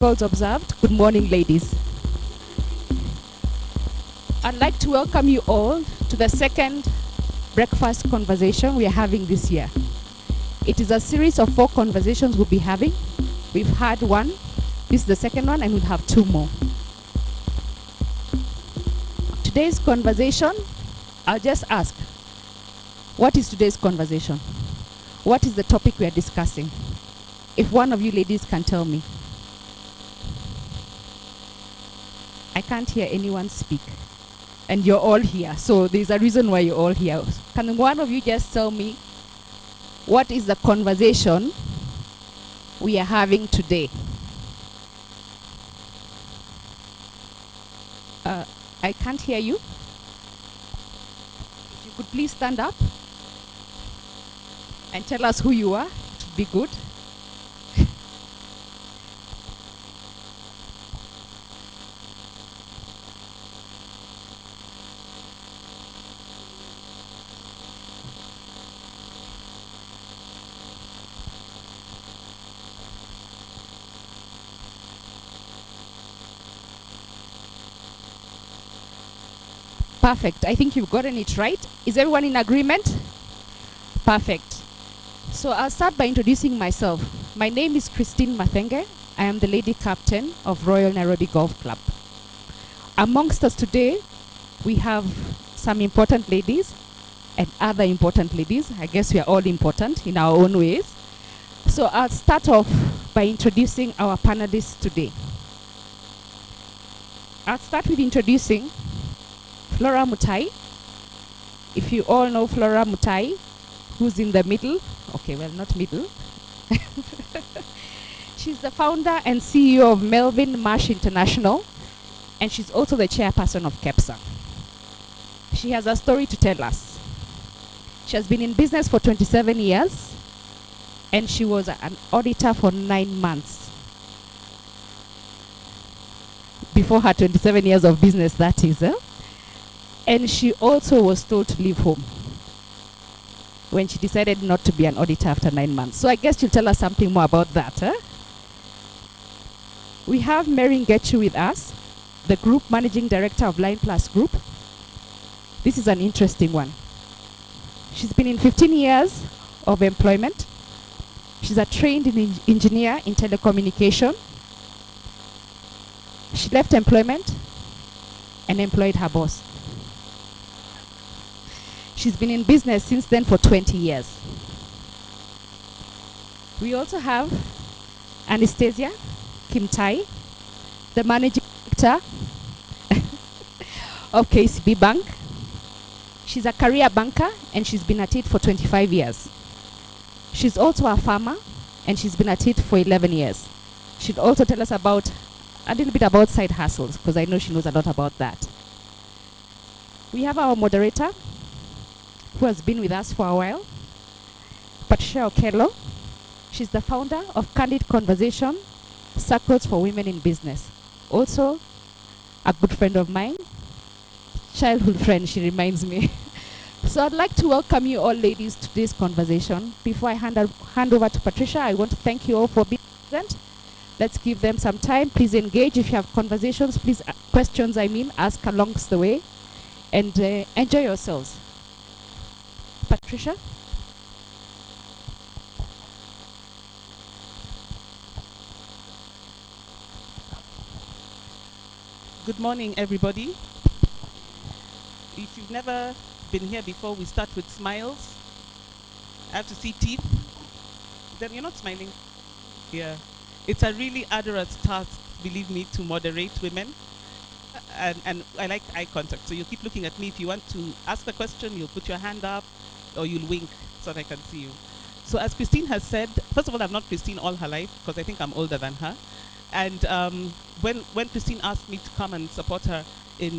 Protocols observed. Good morning, ladies. I'd like to welcome you all to the second breakfast conversation we are having this year. It is a series of 4 conversations we'll be having. We've had one, this is the second one, and we'll have 2 more. Today's conversation, I'll just ask, what is today's conversation? What is the topic we are discussing? If one of you ladies can tell me. I can't hear anyone speak. And you're all here, so there's a reason why you're all here. Can one of you just tell me what is the conversation we are having today? I can't hear you. If you could please stand up and tell us who you are, it would be good. Perfect. I think you've gotten it right. Is everyone in agreement? Perfect. So I'll start by introducing myself. My name is Christine Mathenge. I am the lady captain of Royal Nairobi Golf Club. Amongst us today, we have some important ladies and other important ladies. I guess we are all important in our own ways. So I'll start off by introducing our panelists today. I'll start with introducing Flora Mutahi. If you all know Flora Mutahi, who's in the middle. Okay, well, not middle. She's the founder and CEO of Melvin Marsh International, and she's also the chairperson of KEPSA. She has a story to tell us. She has been in business for 27 years, and she was an auditor for 9 months. Before her 27 years of business, that is. And she also was told to leave home when she decided not to be an auditor after 9 months. So I guess she'll tell us something more about that. We have Mary Ngechu with us, the Group Managing Director of Line Plus Group. This is an interesting one. She's been in 15 years of employment. She's a trained engineer in telecommunication. She left employment and employed her boss. She's been in business since then for 20 years. We also have Anastacia Kimtai, the managing director of KCB Bank. She's a career banker and she's been at it for 25 years. She's also a farmer and she's been at it for 11 years. She'll also tell us about a little bit about side hustles because I know she knows a lot about that. We have our moderator who has been with us for a while, Patricia Okelo. She's the founder of Candid Conversation, Circles for Women in Business. Also, a good friend of mine, childhood friend, she reminds me. So I'd like to welcome you all ladies to this conversation. Before I hand over to Patricia, I want to thank you all for being present. Let's give them some time. Please engage. If you have conversations, please, questions, ask along the way. And enjoy yourselves. Patricia? Good morning, everybody. If you've never been here before, we start with smiles. I have to see teeth. Then you're not smiling. Yeah. It's a really arduous task, believe me, to moderate women. And I like eye contact. So you keep looking at me. If you want to ask a question, you'll put your hand up or you'll wink so that I can see you. So as Christine has said, first of all, I've known Christine all her life because I think I'm older than her. And when Christine asked me to come and support her in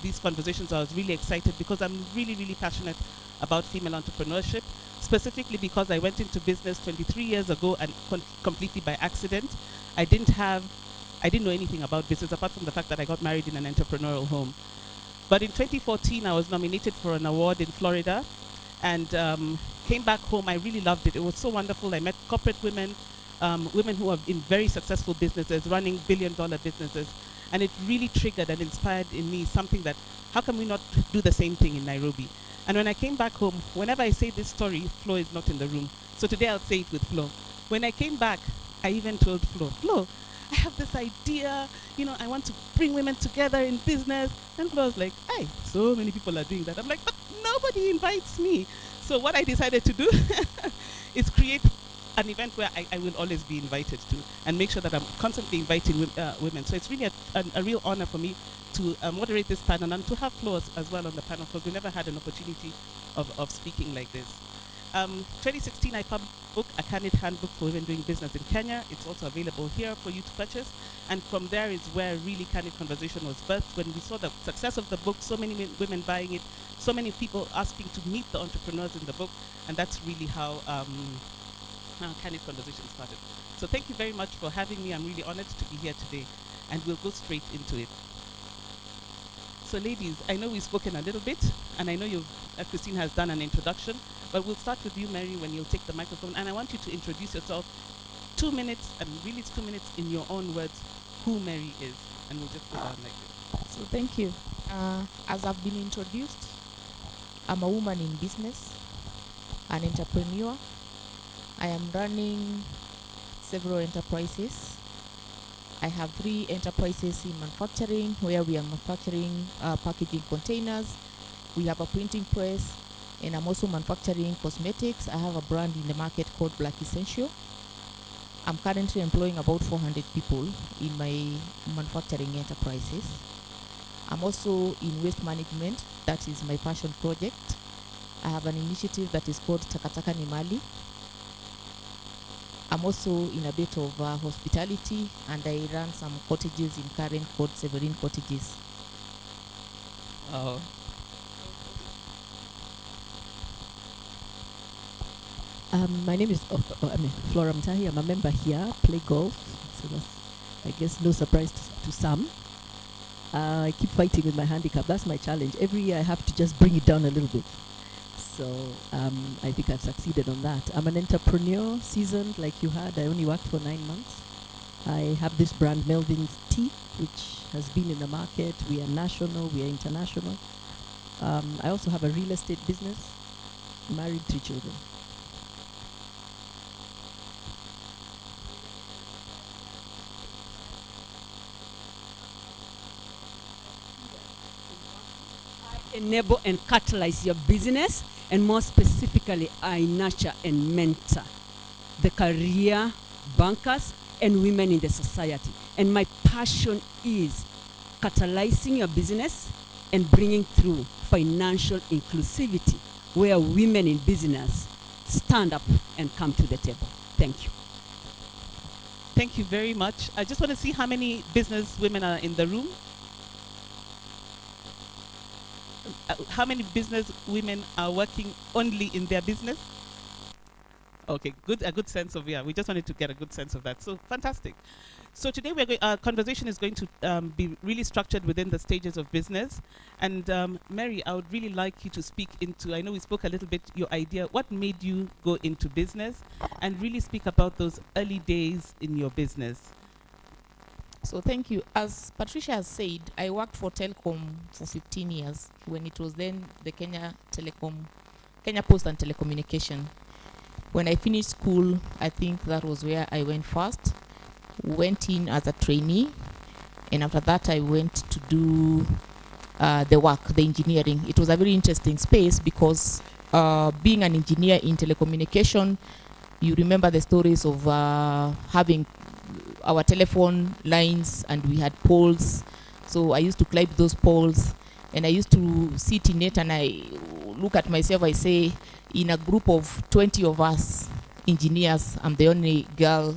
these conversations, I was really excited because I'm really, really passionate about female entrepreneurship, specifically because I went into business 23 years ago and completely by accident. I didn't know anything about business apart from the fact that I got married in an entrepreneurial home. But in 2014, I was nominated for an award in Florida and came back home. I really loved it. It was so wonderful. I met corporate women, women who are in very successful businesses, running billion-dollar businesses. And it really triggered and inspired in me something that, how can we not do the same thing in Nairobi? And when I came back home, whenever I say this story, Flo is not in the room. So today I'll say it with Flo. When I came back, I even told Flo, I have this idea, I want to bring women together in business. And Flo was like, hey, so many people are doing that. I'm like, but nobody invites me. So what I decided to do is create an event where I will always be invited to, and make sure that I'm constantly inviting women. So it's really a real honor for me to moderate this panel and to have Flo as well on the panel, because we never had an opportunity of speaking like this. 2016, I published a book, A Candid Handbook for Women Doing Business in Kenya. It's also available here for you to purchase. And from there is where really Candid Conversation was birthed. When we saw the success of the book, so many women buying it, so many people asking to meet the entrepreneurs in the book, and that's really how Candid Conversation started. So thank you very much for having me. I'm really honored to be here today, and we'll go straight into it. So ladies, I know we've spoken a little bit, and I know Christine has done an introduction, but we'll start with you, Mary, when you'll take the microphone, and I want you to introduce yourself 2 minutes, and really it's 2 minutes in your own words, who Mary is, and we'll just go down like this. So thank you. As I've been introduced, I'm a woman in business, an entrepreneur. I am running several enterprises. I have 3 enterprises in manufacturing, where we are manufacturing packaging containers. We have a printing press, and I'm also manufacturing cosmetics. I have a brand in the market called Black Essential. I'm currently employing about 400 people in my manufacturing enterprises. I'm also in waste management. That is my passion project. I have an initiative that is called Takataka ni Mali. I'm also in a bit of hospitality, and I run some cottages in Karen called Severin Cottages. My name is Flora Mutahi. I'm a member here, play golf. So that's, I guess, no surprise to some. I keep fighting with my handicap. That's my challenge. Every year I have to just bring it down a little bit. So I think I've succeeded on that. I'm an entrepreneur, seasoned like you had. I only worked for 9 months. I have this brand, Melvin's Tea, which has been in the market. We are national, we are international. I also have a real estate business, married 3 children. Enable and catalyze your business, and more specifically, I nurture and mentor the career bankers and women in the society. And my passion is catalyzing your business and bringing through financial inclusivity, where women in business stand up and come to the table. Thank you. Thank you very much. I just want to see how many business women are in the room. How many business women are working only in their business? Okay, a good sense of, we just wanted to get a good sense of that. So fantastic. So today our conversation is going to be really structured within the stages of business. And Mary, I would really like you to speak into, I know we spoke a little bit, your idea, what made you go into business, and really speak about those early days in your business. So thank you. As Patricia has said, I worked for Telcom for 15 years, when it was then the Kenya Post and Telecommunication. When I finished school, I think that was where I went first. Went in as a trainee, and after that I went to do the engineering. It was a very interesting space because being an engineer in telecommunication, you remember the stories of having our telephone lines, and we had poles. So I used to climb those poles, and I used to sit in it, and I look at myself, I say, in a group of 20 of us engineers, I'm the only girl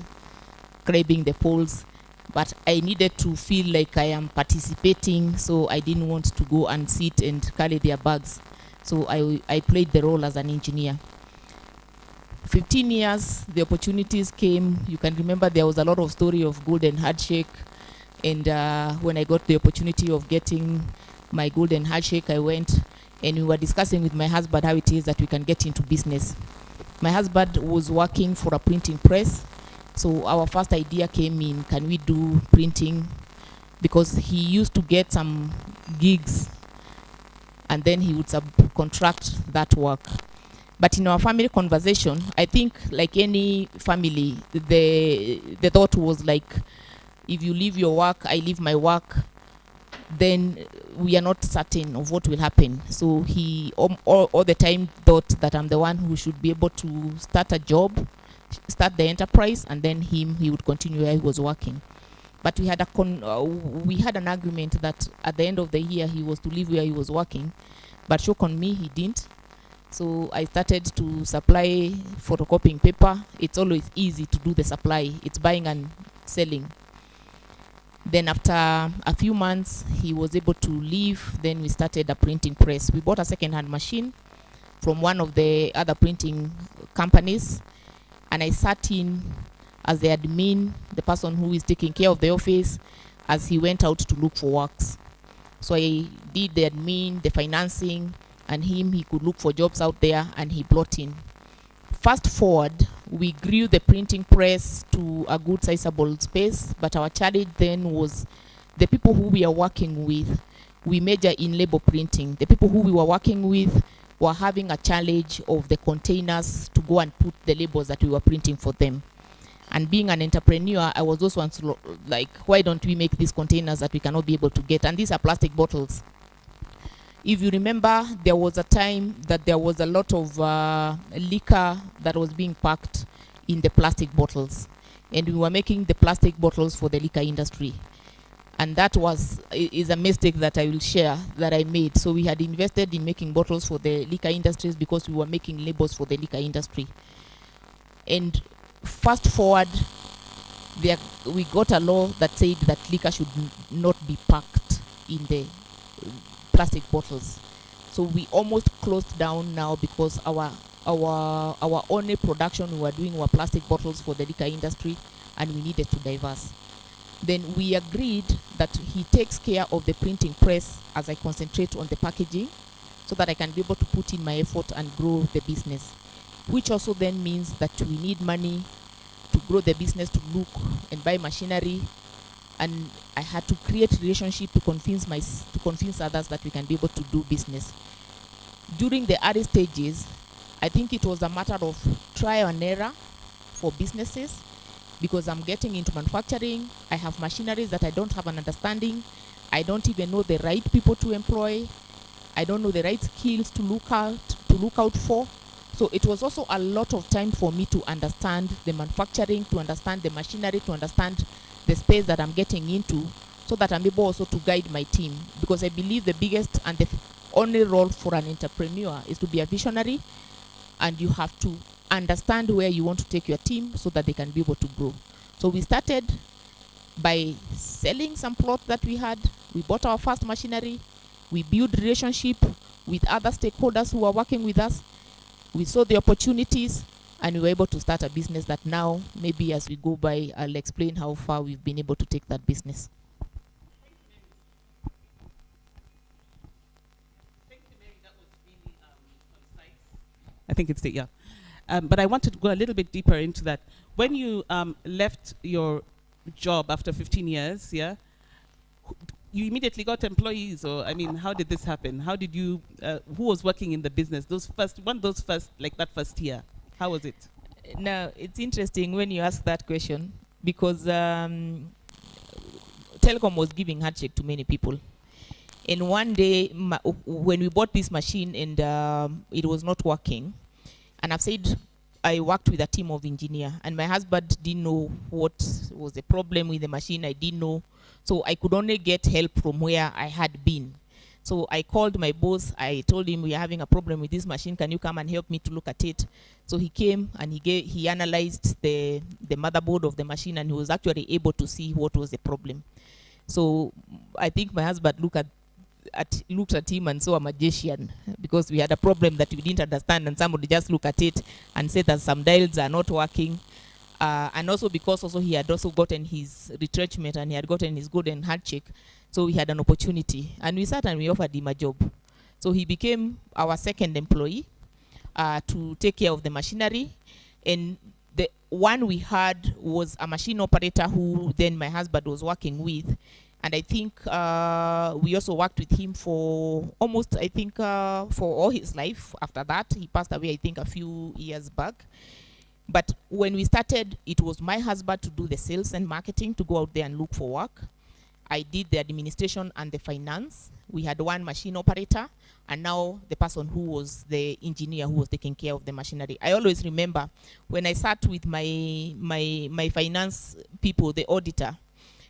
climbing the poles. But I needed to feel like I am participating, so I didn't want to go and sit and carry their bags. So I played the role as an engineer. 15 years, the opportunities came. You can remember there was a lot of story of golden handshake. And when I got the opportunity of getting my golden handshake, I went and we were discussing with my husband how it is that we can get into business. My husband was working for a printing press, So our first idea came in, can we do printing? Because he used to get some gigs and then he would subcontract that work. But in our family conversation, I think like any family, the thought was like, if you leave your work, I leave my work, then we are not certain of what will happen. So he all the time thought that I'm the one who should be able to start a job, start the enterprise, and then he would continue where he was working. But we had an agreement that at the end of the year he was to leave where he was working, but shock on me, he didn't. So I started to supply photocopying paper. It's always easy to do the supply. It's buying and selling. Then after a few months, he was able to leave. Then we started a printing press. We bought a second-hand machine from one of the other printing companies, and I sat in as the admin, the person who is taking care of the office, as he went out to look for works. So I did the admin, the financing, and he could look for jobs out there, and he brought in. Fast forward, we grew the printing press to a good sizable space, but our challenge then was the people who we are working with. We major in label printing. The people who we were working with were having a challenge of the containers to go and put the labels that we were printing for them. And being an entrepreneur, I was also like, why don't we make these containers that we cannot be able to get? And these are plastic bottles. If you remember, there was a time that there was a lot of liquor that was being packed in the plastic bottles. And we were making the plastic bottles for the liquor industry. And that is a mistake that I will share that I made. So we had invested in making bottles for the liquor industries because we were making labels for the liquor industry. And fast forward, we got a law that said that liquor should not be packed in the plastic bottles. So we almost closed down now because our only production we were doing were plastic bottles for the liquor industry, and we needed to diverse. Then we agreed that he takes care of the printing press as I concentrate on the packaging, so that I can be able to put in my effort and grow the business, which also then means that we need money to grow the business, to look and buy machinery. And I had to create relationship to convince others that we can be able to do business. During the early stages, I think it was a matter of trial and error for businesses, because I'm getting into manufacturing. I have machineries that I don't have an understanding. I don't even know the right people to employ. I don't know the right skills to look out for. So it was also a lot of time for me to understand the manufacturing, to understand the machinery, to understand the space that I'm getting into, so that I'm able also to guide my team. Because I believe the biggest and the only role for an entrepreneur is to be a visionary, and you have to understand where you want to take your team so that they can be able to grow. So we started by selling some plots that we had. We bought our first machinery. We built relationship with other stakeholders who are working with us. We saw the opportunities, and we were able to start a business that now, maybe as we go by, I'll explain how far we've been able to take that business. Thank you, Mary. That was really concise. I think it's the, yeah. But I wanted to go a little bit deeper into that. When you left your job after 15 years, yeah, you immediately got employees, or I mean, how did this happen? How did you? Who was working in the business? Like that first year, how was it? Now it's interesting when you ask that question, because Telecom was giving handshake to many people, and one day when we bought this machine and it was not working, and I've said I worked with a team of engineers, and my husband didn't know what was the problem with the machine. I didn't know. So I could only get help from where I had been. So I called my boss. I told him, we are having a problem with this machine. Can you come and help me to look at it? So he came and he analyzed the motherboard of the machine, and he was actually able to see what was the problem. So I think my husband looked at him and saw a magician, because we had a problem that we didn't understand, and somebody just looked at it and said that some dials are not working. And also because he had also gotten his retrenchment, and he had gotten his golden handshake, so we had an opportunity, and we sat and we offered him a job. So he became our second employee to take care of the machinery. And The one we had was a machine operator who then my husband was working with. And I think we also worked with him for almost, I think, for all his life. After that, he passed away, I think, a few years back. But when we started, it was my husband to do the sales and marketing, to go out there and look for work. I did the administration and the finance. We had one machine operator, and now the person who was the engineer who was taking care of the machinery. I always remember when I sat with my finance people, the auditor,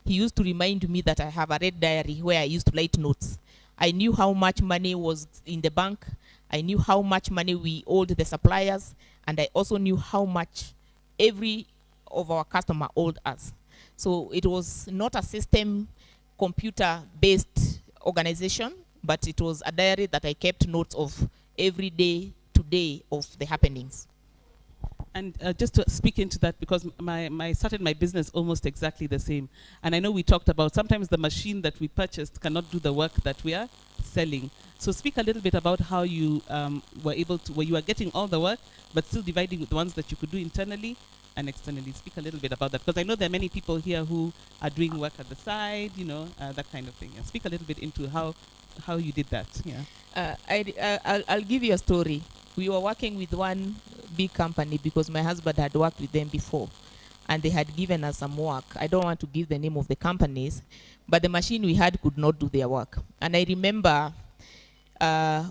he used to remind me that I have a red diary where I used to write notes. I knew how much money was in the bank. I knew how much money we owed the suppliers, and I also knew how much every of our customer owed us. So it was not a system computer-based organization, but it was a diary that I kept notes of every day to day of the happenings. And just to speak into that, because I started my business almost exactly the same. And I know we talked about sometimes the machine that we purchased cannot do the work that we are selling. So speak a little bit about how you were able to, where you are getting all the work, but still dividing the ones that you could do internally and externally. Speak a little bit about that, because I know there are many people here who are doing work at the side, you know, that kind of thing. Yeah. Speak a little bit into how you did that. Yeah. I'll give you a story. We were working with one big company because my husband had worked with them before, and they had given us some work. I don't want to give the name of the companies, but the machine we had could not do their work. And I remember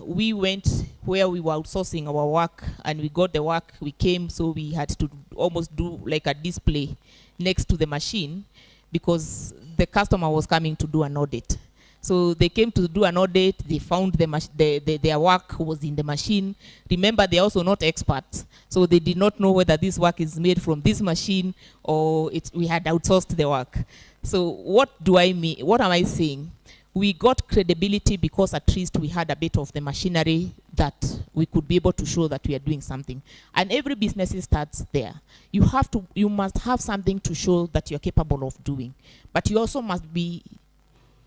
we went where we were outsourcing our work, and we got the work. We came, so we had to almost do like a display next to the machine because the customer was coming to do an audit. So they came to do an audit. They found their work was in the machine. Remember, they're also not experts, so they did not know whether this work is made from this machine or we had outsourced the work. So what do I mean? What am I saying? We got credibility because at least we had a bit of the machinery that we could be able to show that we are doing something. And every business starts there. You must have something to show that you're capable of doing, but you also must be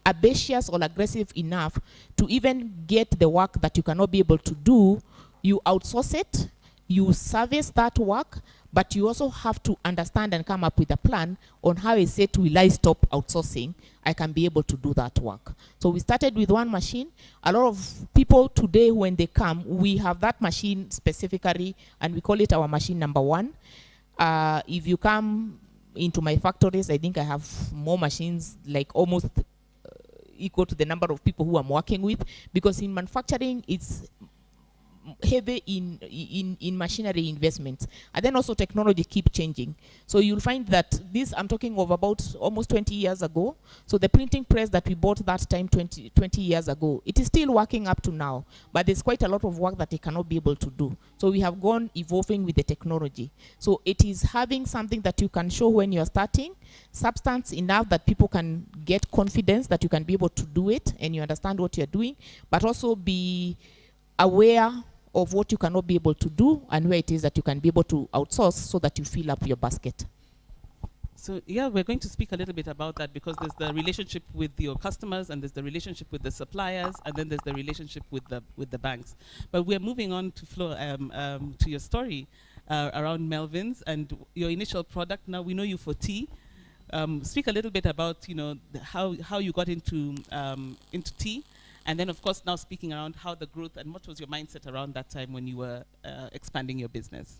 ambitious or aggressive enough to even get the work that you cannot be able to do. You outsource it, you service that work, but you also have to understand and come up with a plan on how I say, will I stop outsourcing? I can be able to do that work. So we started with one machine. A lot of people today, when they come, we have that machine specifically, and we call it our machine number one. If you come into my factories, I think I have more machines, like almost equal to the number of people who I'm working with, because in manufacturing it's heavy in machinery investments, and then also technology keep changing. So you'll find that this, I'm talking of about almost 20 years ago. So the printing press that we bought that time 20 years ago, it is still working up to now, but there's quite a lot of work that it cannot be able to do. So we have gone evolving with the technology. So it is having something that you can show when you're starting, substance enough that people can get confidence that you can be able to do it and you understand what you're doing, but also be aware of what you cannot be able to do and where it is that you can be able to outsource so that you fill up your basket. So yeah, we're going to speak a little bit about that, because there's the relationship with your customers, and there's the relationship with the suppliers, and then there's the relationship with the banks. But we're moving on to Flo, to your story around Melvin's and your initial product. Now we know you for tea. Speak a little bit about how you got into tea. And then, of course, now speaking around how the growth and what was your mindset around that time when you were expanding your business.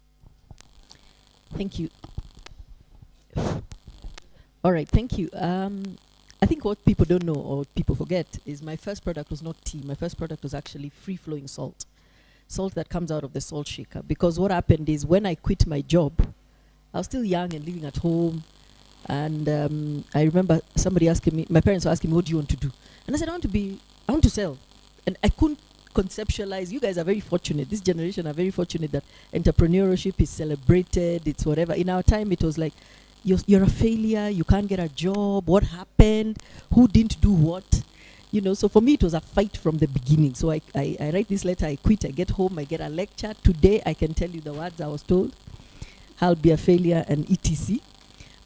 Thank you. All right, thank you. I think what people don't know or people forget is my first product was not tea. My first product was actually free-flowing salt. Salt that comes out of the salt shaker. Because what happened is when I quit my job, I was still young and living at home. And I remember somebody asking me, my parents were asking me, what do you want to do? And I said, I want to sell. And I couldn't conceptualize. You guys are very fortunate. This generation are very fortunate that entrepreneurship is celebrated. It's whatever. In our time, it was like, you're a failure. You can't get a job. What happened? Who didn't do what? So for me, it was a fight from the beginning. So I write this letter. I quit. I get home. I get a lecture. Today, I can tell you the words I was told. I'll be a failure and etc.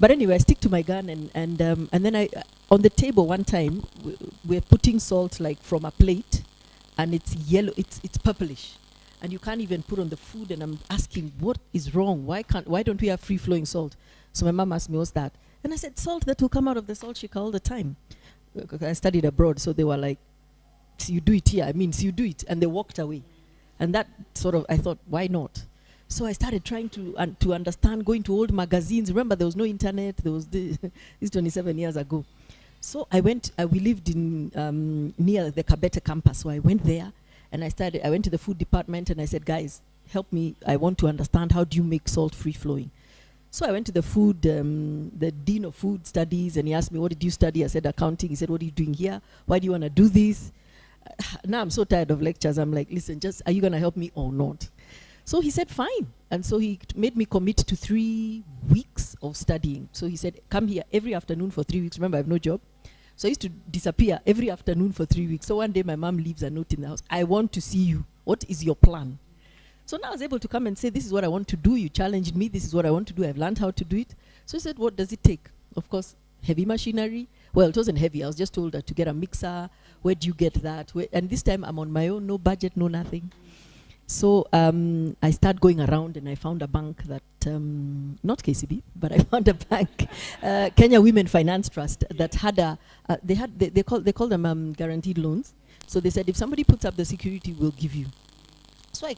But anyway, I stick to my gun, and then on the table one time, we're putting salt like from a plate, and it's yellow, it's purplish. and you can't even put on the food. And I'm asking, what is wrong? Why don't we have free-flowing salt? So my mom asked me, what's that? And I said, salt that will come out of the salt shaker all the time. I studied abroad, so they were like, so you do it here. I mean, so you do it. And they walked away. And that sort of, I thought, why not? So I started trying to understand, going to old magazines. Remember, there was no internet. There was this 27 years ago. So I went, we lived in near the Kabete campus. So I went there and I went to the food department and I said, guys, help me. I want to understand, how do you make salt free flowing? So I went to the dean of food studies, and he asked me, what did you study? I said, accounting. He said, what are you doing here? Why do you want to do this? Now I'm so tired of lectures. I'm like, listen, are you going to help me or not? So he said, fine. And so he made me commit to 3 weeks of studying. So he said, come here every afternoon for 3 weeks. Remember, I have no job. So I used to disappear every afternoon for 3 weeks. So one day my mom leaves a note in the house. I want to see you. What is your plan? So now I was able to come and say, this is what I want to do. You challenged me. This is what I want to do. I've learned how to do it. So he said, what does it take? Of course, heavy machinery. Well, it wasn't heavy. I was just told that to get a mixer. Where do you get that? And this time I'm on my own, no budget, no nothing. So I started going around and I found a bank that, not KCB, but I found a bank, Kenya Women Finance Trust, that had they call them guaranteed loans. So they said, if somebody puts up the security, we'll give you. So I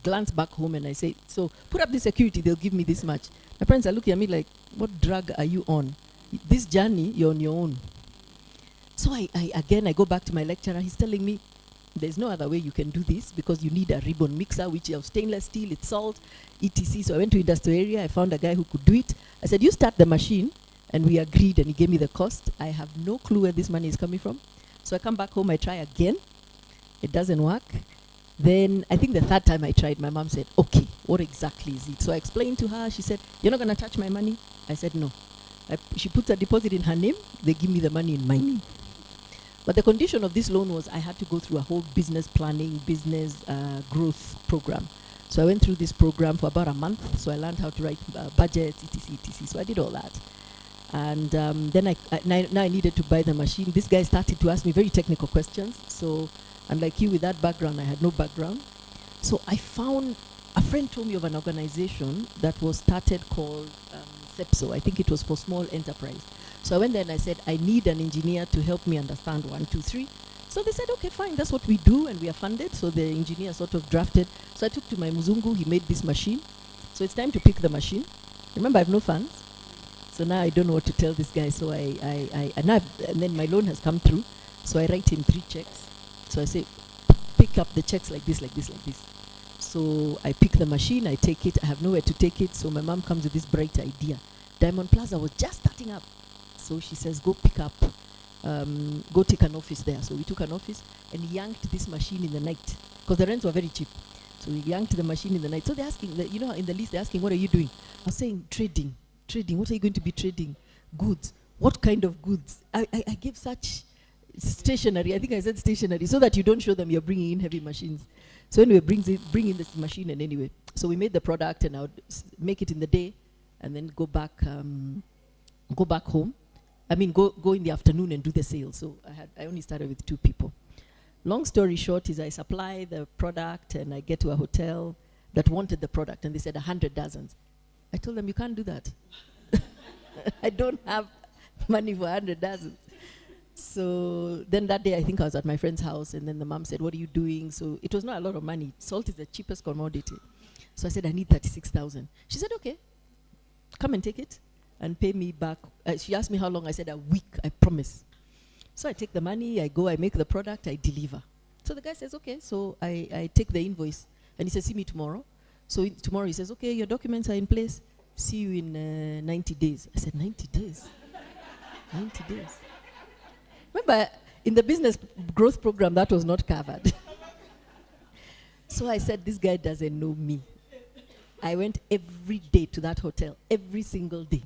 glance back home and I say, so put up the security, they'll give me this much. My parents are looking at me like, what drug are you on? This journey, you're on your own. So I go back to my lecturer. He's telling me, there's no other way you can do this because you need a ribbon mixer, which is stainless steel, it's salt, etc. So I went to industrial area. I found a guy who could do it. I said, you start the machine. And we agreed, and he gave me the cost. I have no clue where this money is coming from. So I come back home, I try again. It doesn't work. Then I think the third time I tried, my mom said, okay, what exactly is it? So I explained to her. She said, you're not going to touch my money? I said, no. She puts a deposit in her name. They give me the money in my name. But the condition of this loan was I had to go through a whole business planning, business growth program. So I went through this program for about a month. So I learned how to write budgets, etc., etc. So I did all that. And then now I needed to buy the machine. This guy started to ask me very technical questions. So unlike you with that background, I had no background. So I found, a friend told me of an organization that was started called SEPSO. I think it was for small enterprise. So I went there and I said, I need an engineer to help me understand 1, 2, 3. So they said, okay, fine, that's what we do, and we are funded. So the engineer sort of drafted. So I took to my Muzungu, he made this machine. So it's time to pick the machine. Remember, I have no funds. So now I don't know what to tell this guy. So and then my loan has come through. So I write him 3 checks. So I say, pick up the checks like this, like this, like this. So I pick the machine, I take it. I have nowhere to take it. So my mom comes with this bright idea. Diamond Plaza was just starting up. So she says, go pick up, go take an office there. So we took an office and yanked this machine in the night because the rents were very cheap. So we yanked the machine in the night. So they're asking, in the list, they're asking, what are you doing? I was saying, trading. What are you going to be trading? Goods. What kind of goods? I gave such stationery. I think I said stationery so that you don't show them you're bringing in heavy machines. So anyway, bring in this machine, and anyway. So we made the product and I would make it in the day and then go back home. I mean, go in the afternoon and do the sale. So I only started with 2 people. Long story short is I supply the product and I get to a hotel that wanted the product and they said 100 dozens. I told them, you can't do that. I don't have money for 100 dozens. So then that day I think I was at my friend's house and then the mom said, what are you doing? So it was not a lot of money. Salt is the cheapest commodity. So I said, I need 36,000. She said, okay, come and take it and pay me back. She asked me how long. I said, a week, I promise. So I take the money, I go, I make the product, I deliver. So the guy says, okay. So I take the invoice and he says, see me tomorrow. So tomorrow he says, okay, your documents are in place. See you in 90 days. I said, 90 days? 90 days. Remember, in the business growth program, that was not covered. So I said, this guy doesn't know me. I went every day to that hotel, every single day.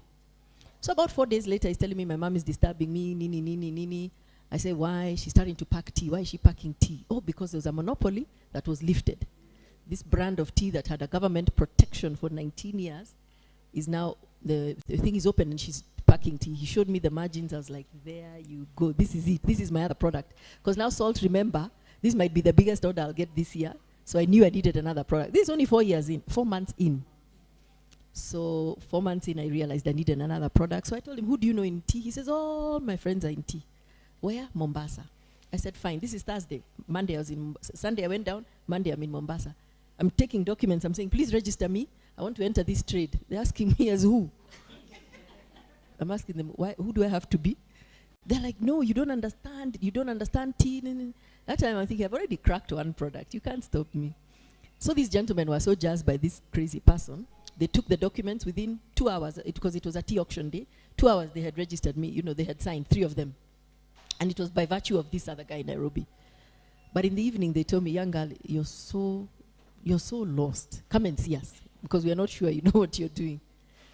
So about 4 days later, he's telling me my mom is disturbing me, nini. I say, why? She's starting to pack tea. Why is she packing tea? Oh, because there was a monopoly that was lifted. This brand of tea that had a government protection for 19 years is now, the thing is open and she's packing tea. He showed me the margins. I was like, there you go. This is it. This is my other product. Because now salt, remember, this might be the biggest order I'll get this year. So I knew I needed another product. This is only 4 months in. So 4 months in, I realized I needed another product. So I told him, who do you know in tea? He says, all my friends are in tea. Where? Mombasa. I said, fine, this is Thursday. Monday I was in, Sunday I went down, Monday I'm in Mombasa. I'm taking documents, I'm saying, please register me. I want to enter this trade. They're asking me as who? I'm asking them, why, who do I have to be? They're like, no, you don't understand tea. That time I'm thinking, I've already cracked one product. You can't stop me. So these gentlemen were so jazzed by this crazy person. They took the documents within 2 hours, because it was a tea auction day. 2 hours they had registered me, they had signed 3 of them. And it was by virtue of this other guy in Nairobi. But in the evening they told me, young girl, you're so lost. Come and see us, because we are not sure you know what you're doing.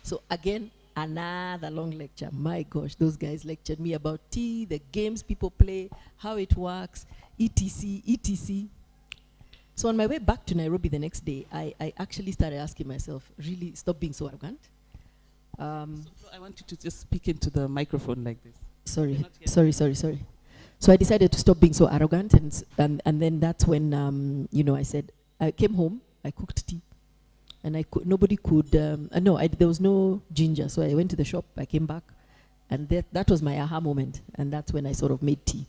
So again, another long lecture. My gosh, those guys lectured me about tea, the games people play, how it works, etc. So on my way back to Nairobi the next day, I actually started asking myself, really, stop being so arrogant. So I want you to just speak into the microphone like this. Sorry. So I decided to stop being so arrogant, and then that's when, I said, I came home, I cooked tea. And nobody could, there was no ginger. So I went to the shop, I came back, and that was my aha moment. And that's when I sort of made tea.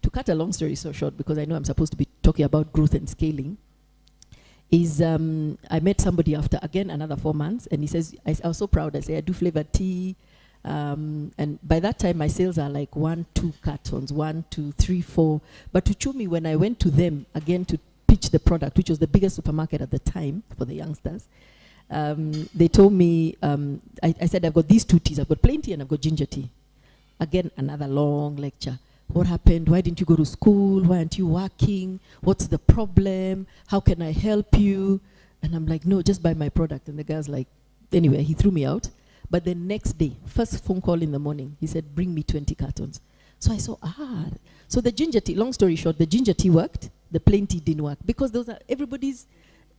To cut a long story so short, because I know I'm supposed to be talking about growth and scaling, is I met somebody after, again, another 4 months, and he says, I was so proud, I say, I do flavored tea. And by that time, my sales are like 1, 2 cartons, 1, 2, 3, 4. But to Chumi, when I went to them, again, to pitch the product, which was the biggest supermarket at the time for the youngsters, they told me, I said, I've got these 2 teas. I've got plain tea and I've got ginger tea. Again, another long lecture. What happened? Why didn't you go to school? Why aren't you working? What's the problem? How can I help you? And I'm like, no, just buy my product. And the guy's like, anyway, he threw me out. But the next day, first phone call in the morning, he said, bring me 20 cartons. So I saw, so the ginger tea, long story short, the ginger tea worked, the plain tea didn't work. Because everybody's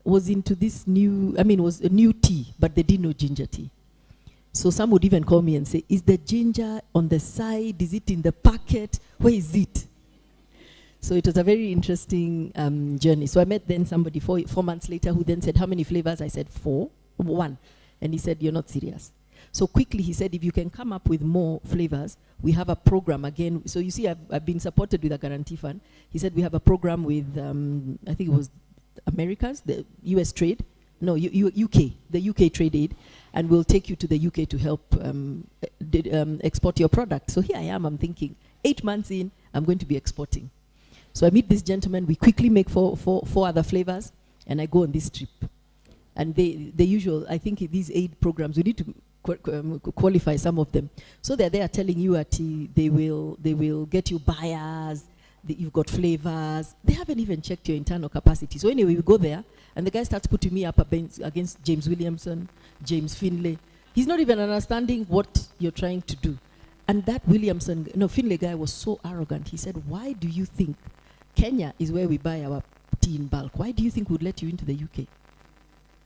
was into this was a new tea, but they didn't know ginger tea. So some would even call me and say, is the ginger on the side? Is it in the packet? Where is it? So it was a very interesting journey. So I met then somebody 4 months later who then said, how many flavors? I said 1. And he said, you're not serious. So quickly he said, if you can come up with more flavors, we have a program again. So you see, I've been supported with a guarantee fund. He said, we have a program with, I think it was Americas, the US trade. No, UK, the UK trade aid. And we'll take you to the UK to help export your product. So here I am, I'm thinking, 8 months in, I'm going to be exporting. So I meet this gentleman, we quickly make four other flavors, and I go on this trip. And the usual, I think these aid programs, we need to qualify some of them. So they're there telling you they will get you buyers, you've got flavors. They haven't even checked your internal capacity. So anyway, we go there, and the guy starts putting me up against James Williamson, James Finlay. He's not even understanding what you're trying to do. And that Finlay guy was so arrogant. He said, why do you think Kenya is where we buy our tea in bulk? Why do you think we'd let you into the UK?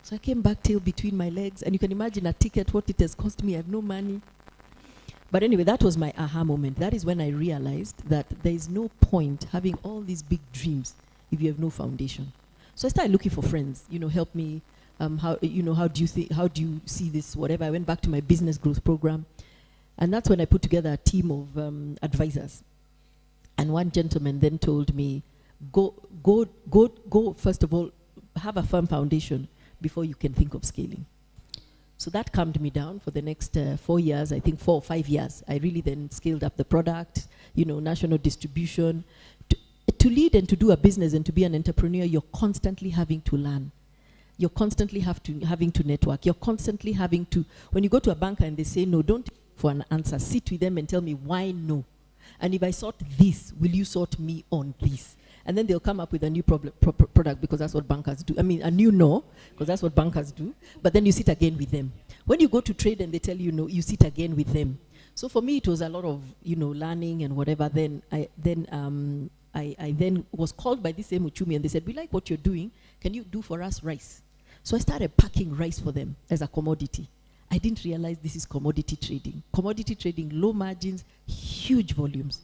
So I came back, tail between my legs, and you can imagine a ticket, what it has cost me. I have no money. But anyway, that was my aha moment. That is when I realized that there is no point having all these big dreams if you have no foundation. So I started looking for friends, help me. How do you see this, whatever. I went back to my business growth program. And that's when I put together a team of advisors. And one gentleman then told me, go, first of all, have a firm foundation before you can think of scaling. So that calmed me down for the next 4 years, I think 4 or 5 years. I really then scaled up the product, national distribution. To lead and to do a business and to be an entrepreneur, you're constantly having to learn. You're constantly having to network. You're constantly having to, when you go to a banker and they say no, don't for an answer. Sit with them and tell me why no. And if I sort this, will you sort me on this? And then they'll come up with a new product, because that's what bankers do. I mean, a new no, because that's what bankers do. But then you sit again with them. When you go to trade and they tell you no, you sit again with them. So for me, it was a lot of, learning and whatever. Then I then was called by this same Uchumi, and they said, we like what you're doing. Can you do for us rice? So I started packing rice for them as a commodity. I didn't realize this is commodity trading. Commodity trading, low margins, huge volumes.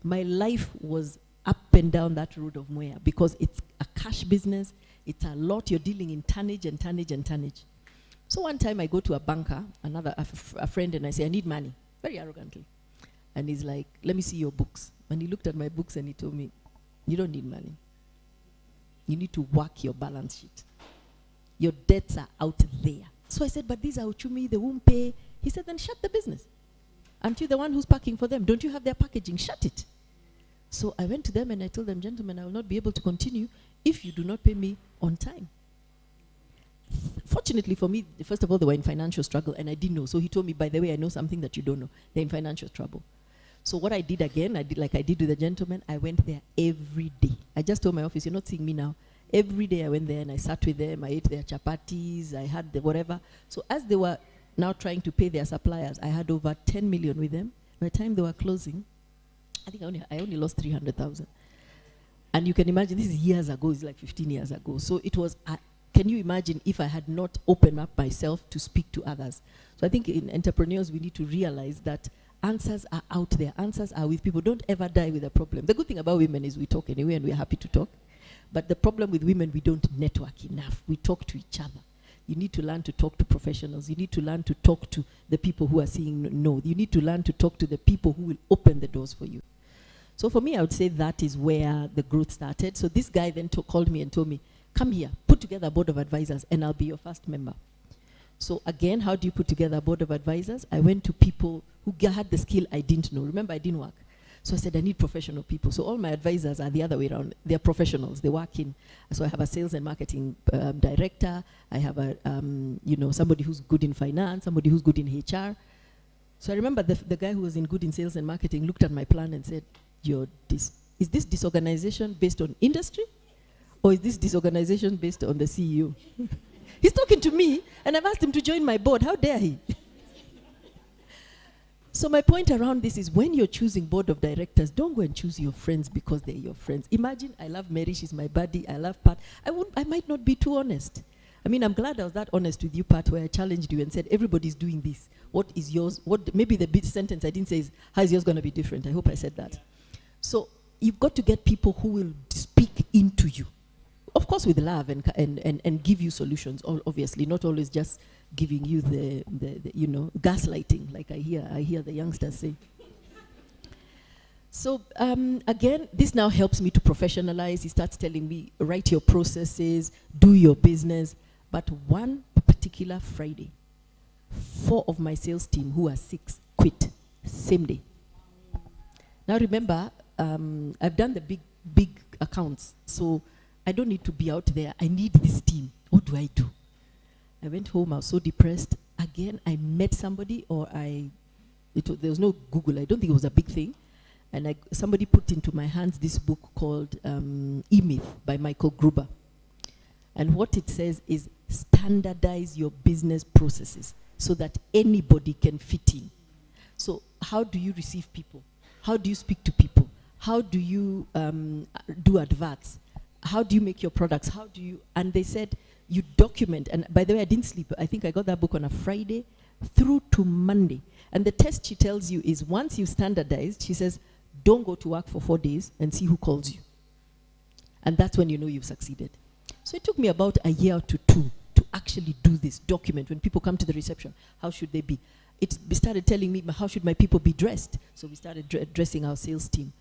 My life was up and down that road of Mwea, because it's a cash business. It's a lot. You're dealing in tonnage and tonnage and tonnage. So one time I go to a banker, a friend, and I say, I need money, very arrogantly. And he's like, let me see your books. And he looked at my books and he told me, you don't need money. You need to work your balance sheet. Your debts are out there. So I said, but these are Uchumi, they won't pay. He said, then shut the business. Aren't you the one who's packing for them? Don't you have their packaging? Shut it. So I went to them and I told them, gentlemen, I will not be able to continue if you do not pay me on time. Fortunately for me, first of all, they were in financial struggle and I didn't know. So he told me, by the way, I know something that you don't know. They're in financial trouble. So what I did again, I did like I did with the gentleman, I went there every day. I just told my office, you're not seeing me now. Every day I went there and I sat with them, I ate their chapatis, I had the whatever. So as they were now trying to pay their suppliers, I had over 10 million with them. By the time they were closing, I think I only lost 300,000. And you can imagine, this is years ago, it's like 15 years ago. So it was, can you imagine if I had not opened up myself to speak to others? So I think in entrepreneurs, we need to realize that answers are out there. Answers are with people. Don't ever die with a problem. The good thing about women is we talk anyway and we're happy to talk. But the problem with women, we don't network enough. We talk to each other. You need to learn to talk to professionals. You need to learn to talk to the people who are saying no. You need to learn to talk to the people who will open the doors for you. So for me, I would say that is where the growth started. So this guy then called me and told me, come here, put together a board of advisors and I'll be your first member. So again, how do you put together a board of advisors? I went to people who had the skill I didn't know. Remember, I didn't work. So I said, I need professional people. So all my advisors are the other way around. They're professionals. They work in. So I have a sales and marketing director. I have a, somebody who's good in finance, somebody who's good in HR. So I remember the guy who was good in sales and marketing looked at my plan and said, is this disorganization based on industry? Or is this disorganization based on the CEO? He's talking to me, and I've asked him to join my board. How dare he? So my point around this is when you're choosing board of directors, don't go and choose your friends because they're your friends. Imagine I love Mary, she's my buddy, I love Pat. I might not be too honest. I mean, I'm glad I was that honest with you, Pat, where I challenged you and said, everybody's doing this. What is yours? Maybe the big sentence I didn't say is, how is yours going to be different? I hope I said that. So you've got to get people who will speak into you. Of course, with love and give you solutions, obviously, not always just giving you the gaslighting, like I hear the youngsters say. So again, this now helps me to professionalize. He starts telling me, write your processes, do your business. But one particular Friday, 4 of my sales team, who are 6, quit, same day. Now remember, I've done the big accounts, so I don't need to be out there. I need this team. What do I do? I went home. I was so depressed. Again, I met somebody, there was no Google. I don't think it was a big thing. And somebody put into my hands this book called E-Myth by Michael Gruber. And what it says is standardize your business processes so that anybody can fit in. So how do you receive people? How do you speak to people? How do you do adverts? How do you make your products? How do you, and they said, you document, and by the way, I didn't sleep. I think I got that book on a Friday through to Monday. And the test she tells you is once you've standardized, she says, don't go to work for 4 days and see who calls you. And that's when you know you've succeeded. So it took me about a year to 2 to actually do this document. When people come to the reception, how should they be? It started telling me, how should my people be dressed? So we started dressing our sales team.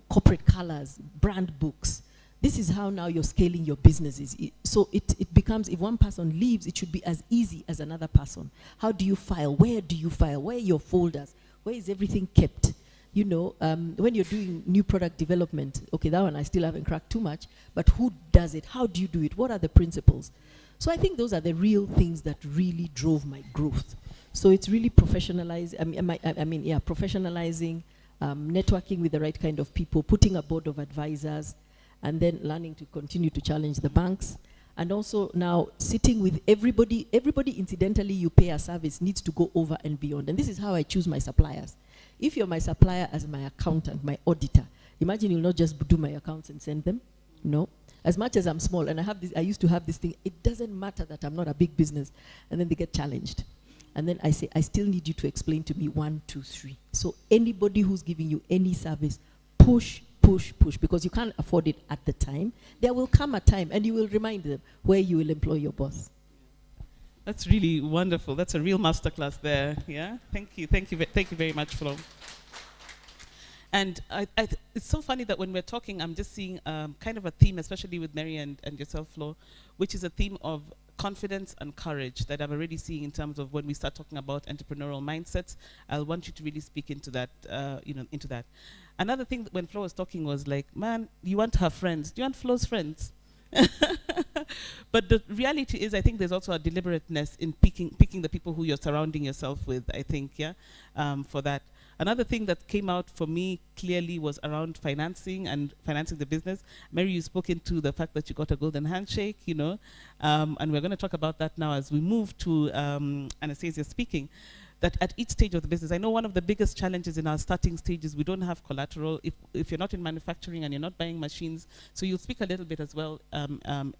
Corporate colors, brand books. This is how now you're scaling your businesses. So it becomes, if one person leaves, it should be as easy as another person. How do you file? Where do you file? Where are your folders? Where is everything kept? When you're doing new product development, okay, that one I still haven't cracked too much, but who does it? How do you do it? What are the principles? So I think those are the real things that really drove my growth. So it's really professionalizing, professionalizing, networking with the right kind of people, putting a board of advisors, and then learning to continue to challenge the banks. And also now sitting with everybody, incidentally you pay a service needs to go over and beyond. And this is how I choose my suppliers. If you're my supplier as my accountant, my auditor, imagine you'll not just do my accounts and send them. No. As much as I'm small, and I used to have this thing, it doesn't matter that I'm not a big business. And then they get challenged. And then I say, I still need you to explain to me 1, 2, 3. So anybody who's giving you any service, push push, because you can't afford it at the time. There will come a time, and you will remind them where you will employ your boss. That's really wonderful. That's a real masterclass there. Yeah, thank you very much, Flo. And it's so funny that when we're talking, I'm just seeing kind of a theme, especially with Mary and yourself, Flo, which is a theme of confidence and courage that I'm already seeing in terms of when we start talking about entrepreneurial mindsets. I'll want you to really speak into that, into that. Another thing that when Flo was talking was like, man, you want to have friends. Do you want Flo's friends? But the reality is, I think there's also a deliberateness in picking the people who you're surrounding yourself with, I think, yeah, for that. Another thing that came out for me clearly was around financing and financing the business. Mary, you spoke into the fact that you got a golden handshake, you know, and we're going to talk about that now as we move to Anastacia speaking. That at each stage of the business, I know one of the biggest challenges in our starting stages, we don't have collateral. If you're not in manufacturing and you're not buying machines, so you'll speak a little bit as well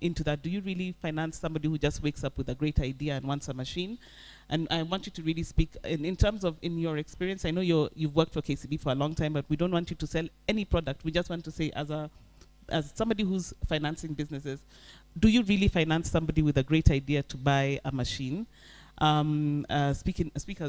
into that. Do you really finance somebody who just wakes up with a great idea and wants a machine? And I want you to really speak in terms of, in your experience, I know you've worked for KCB for a long time, but we don't want you to sell any product. We just want to say, as somebody who's financing businesses, do you really finance somebody with a great idea to buy a machine? Speak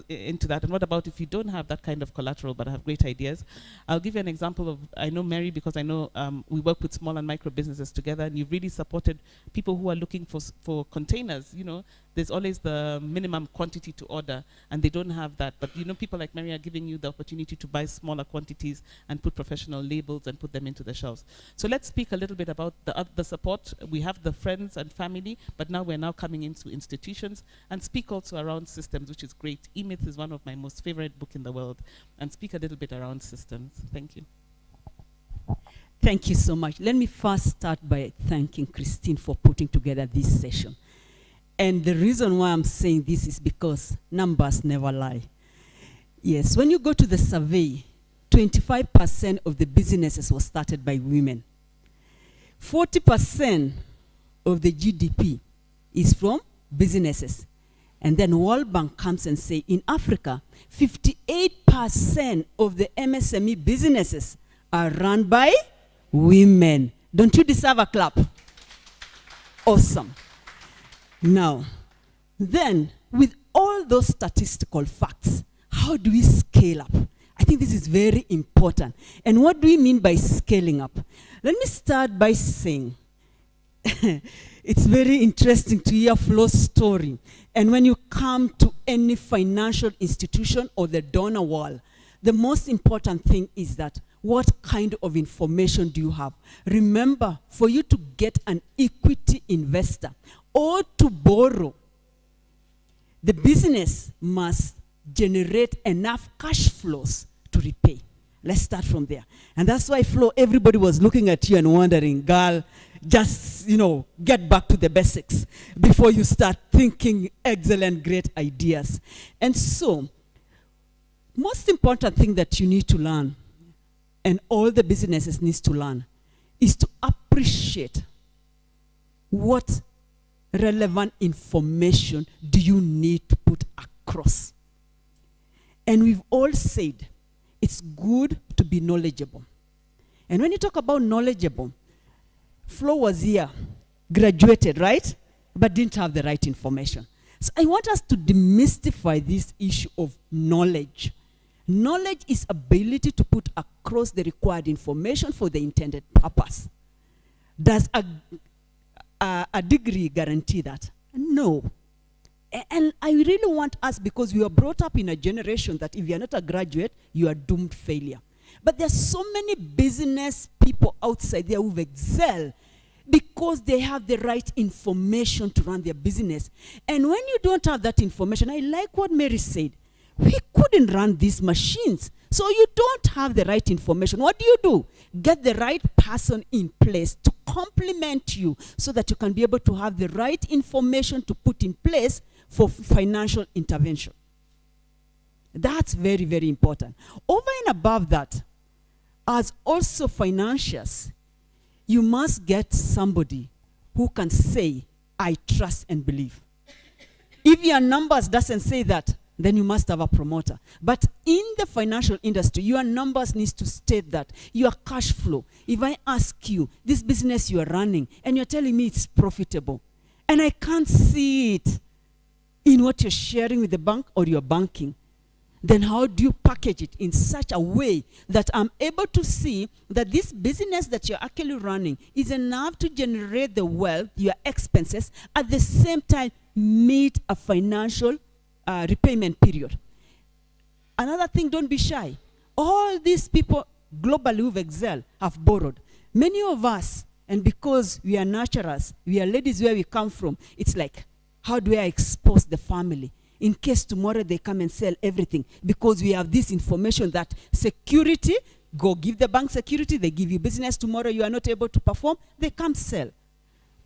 into that. And what about if you don't have that kind of collateral but have great ideas? I'll give you an example of, I know Mary, because I know we work with small and micro businesses together, and you've really supported people who are looking for containers. You know, there's always the minimum quantity to order, and they don't have that. But you know, people like Mary are giving you the opportunity to buy smaller quantities and put professional labels and put them into the shelves. So let's speak a little bit about the support. We have the friends and family, but now we're coming into institutions, and speak also around systems, which is great. E-Myth is one of my most favorite books in the world, and speak a little bit around systems. Thank you. Thank you so much. Let me first start by thanking Christine for putting together this session. And the reason why I'm saying this is because numbers never lie. Yes, when you go to the survey, 25% of the businesses were started by women. 40% of the GDP is from businesses. And then World Bank comes and say, in Africa, 58% of the MSME businesses are run by women. Don't you deserve a clap? Awesome. Now, then, with all those statistical facts, how do we scale up? I think this is very important. And what do we mean by scaling up? Let me start by saying, it's very interesting to hear Flo's story. And when you come to any financial institution or the donor wall, the most important thing is that what kind of information do you have? Remember, for you to get an equity investor or to borrow, the business must generate enough cash flows to repay. Let's start from there. And that's why, Flo, everybody was looking at you and wondering, girl, just, get back to the basics before you start thinking excellent, great ideas. And so, most important thing that you need to learn, and all the businesses needs to learn, is to appreciate what relevant information do you need to put across. And we've all said, it's good to be knowledgeable. And when you talk about knowledgeable, Flo was here, graduated, right? But didn't have the right information. So I want us to demystify this issue of knowledge. Knowledge is ability to put across the required information for the intended purpose. Does a degree guarantee that? No. And I really want us, because we were brought up in a generation that if you're not a graduate, you are doomed failure. But there's so many business people outside there who excel because they have the right information to run their business. And when you don't have that information, I like what Mary said, we couldn't run these machines. So you don't have the right information. What do? Get the right person in place to complement you so that you can be able to have the right information to put in place for financial intervention. That's very, very important. Over and above that, as also financiers, you must get somebody who can say, I trust and believe. If your numbers doesn't say that, then you must have a promoter. But in the financial industry, your numbers need to state that. Your cash flow. If I ask you, this business you are running, and you're telling me it's profitable, and I can't see it in what you're sharing with the bank or you're banking, then how do you package it in such a way that I'm able to see that this business that you're actually running is enough to generate the wealth, your expenses, at the same time meet a financial repayment period. Another thing, don't be shy. All these people globally who've excelled have borrowed. Many of us, and because we are naturals, we are ladies where we come from, it's like, how do I expose the family in case tomorrow they come and sell everything? Because we have this information that security, go give the bank security, they give you business, tomorrow you are not able to perform, they come sell.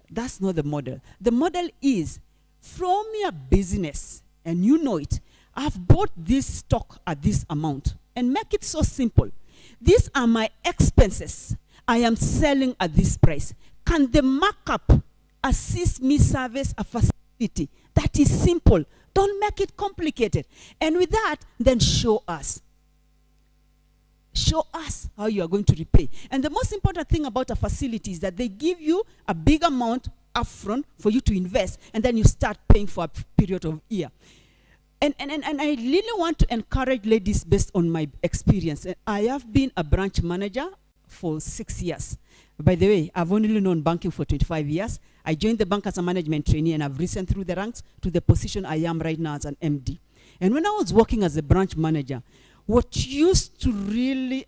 That's not the model. The model is, from your business, and you know it, I've bought this stock at this amount, and make it so simple. These are my expenses. I am selling at this price. Can the markup assist me service a facility? That is simple. Don't make it complicated. And with that, then show us. Show us how you are going to repay. And the most important thing about a facility is that they give you a big amount upfront for you to invest, and then you start paying for a period of year. And I really want to encourage ladies based on my experience. I have been a branch manager for 6 years. By the way, I've only known banking for 25 years. I joined the bank as a management trainee, and I've risen through the ranks to the position I am right now as an MD. And when I was working as a branch manager, what used to really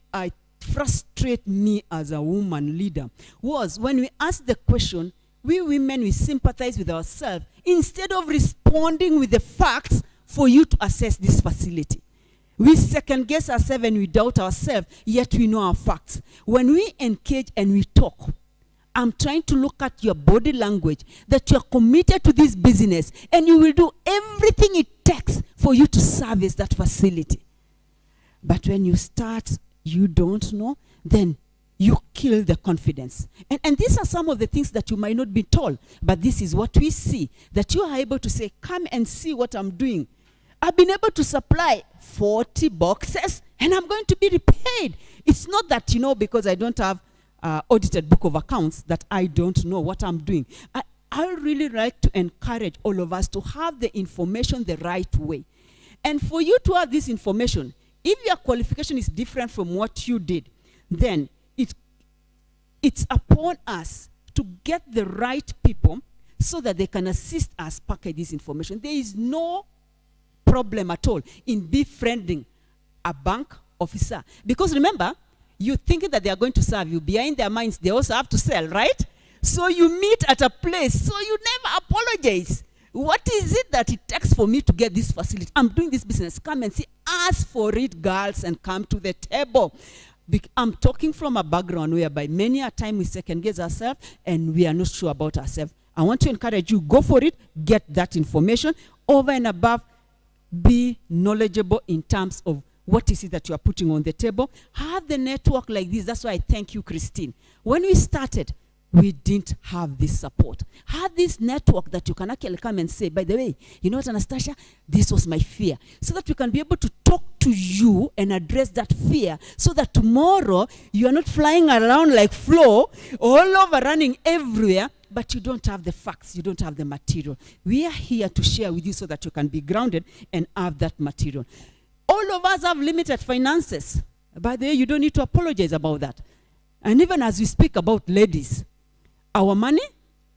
frustrate me as a woman leader was when we asked the question, we women, we sympathize with ourselves instead of responding with the facts for you to assess this facility. We second guess ourselves and we doubt ourselves, yet we know our facts. When we engage and we talk, I'm trying to look at your body language, that you're committed to this business, and you will do everything it takes for you to service that facility. But when you start, you don't know, then you kill the confidence. And these are some of the things that you might not be told, but this is what we see, that you are able to say, come and see what I'm doing. I've been able to supply 40 boxes, and I'm going to be repaid. It's not that, because I don't have audited book of accounts, that I don't know what I'm doing. I really like to encourage all of us to have the information the right way. And for you to have this information, if your qualification is different from what you did, then it's upon us to get the right people so that they can assist us package this information. There is no problem at all in befriending a bank officer. Because remember, you think that they are going to serve you. Behind their minds, they also have to sell, right? So you meet at a place, so you never apologize. What is it that it takes for me to get this facility? I'm doing this business. Come and see. Ask for it, girls, and come to the table. I'm talking from a background whereby many a time we second guess ourselves and we are not sure about ourselves. I want to encourage you, go for it, get that information. Over and above, be knowledgeable in terms of what is it that you are putting on the table. Have the network like this. That's why I thank you, Christine. When we started, we didn't have this support. Have this network that you can actually come and say, by the way, you know what, Anastacia, this was my fear. So that we can be able to talk to you and address that fear, so that tomorrow you are not flying around like Flo, all over running everywhere, but you don't have the facts, you don't have the material. We are here to share with you so that you can be grounded and have that material. All of us have limited finances. By the way, you don't need to apologize about that. And even as we speak about ladies, our money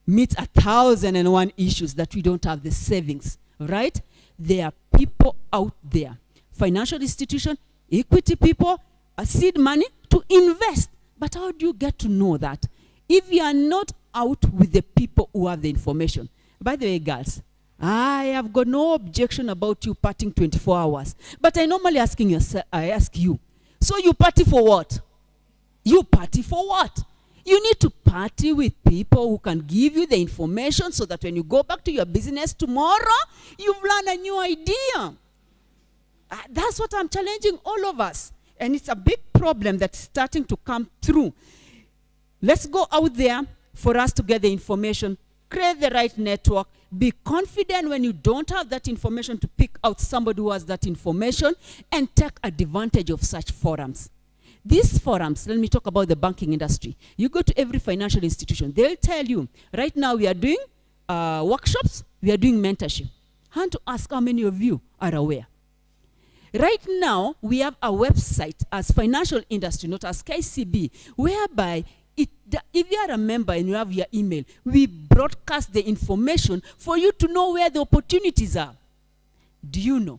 meets 1,001 issues that we don't have the savings, right? There are people out there, financial institution, equity people, seed money to invest. But how do you get to know that? If you are not out with the people who have the information. By the way, girls, I have got no objection about you partying 24 hours. But I normally ask you, so you party for what? You party for what? You need to party with people who can give you the information so that when you go back to your business tomorrow, you've learned a new idea. That's what I'm challenging all of us. And it's a big problem that's starting to come through. Let's go out there for us to get the information create the right network, be confident when you don't have that information to pick out somebody who has that information, and take advantage of such forums. These forums, let me talk about the banking industry. You go to every financial institution, they'll tell you, right now we are doing workshops, we are doing mentorship. I want to ask how many of you are aware. Right now, we have a website as financial industry, not as KCB, whereby if you are a member and you have your email, we broadcast the information for you to know where the opportunities are. Do you know?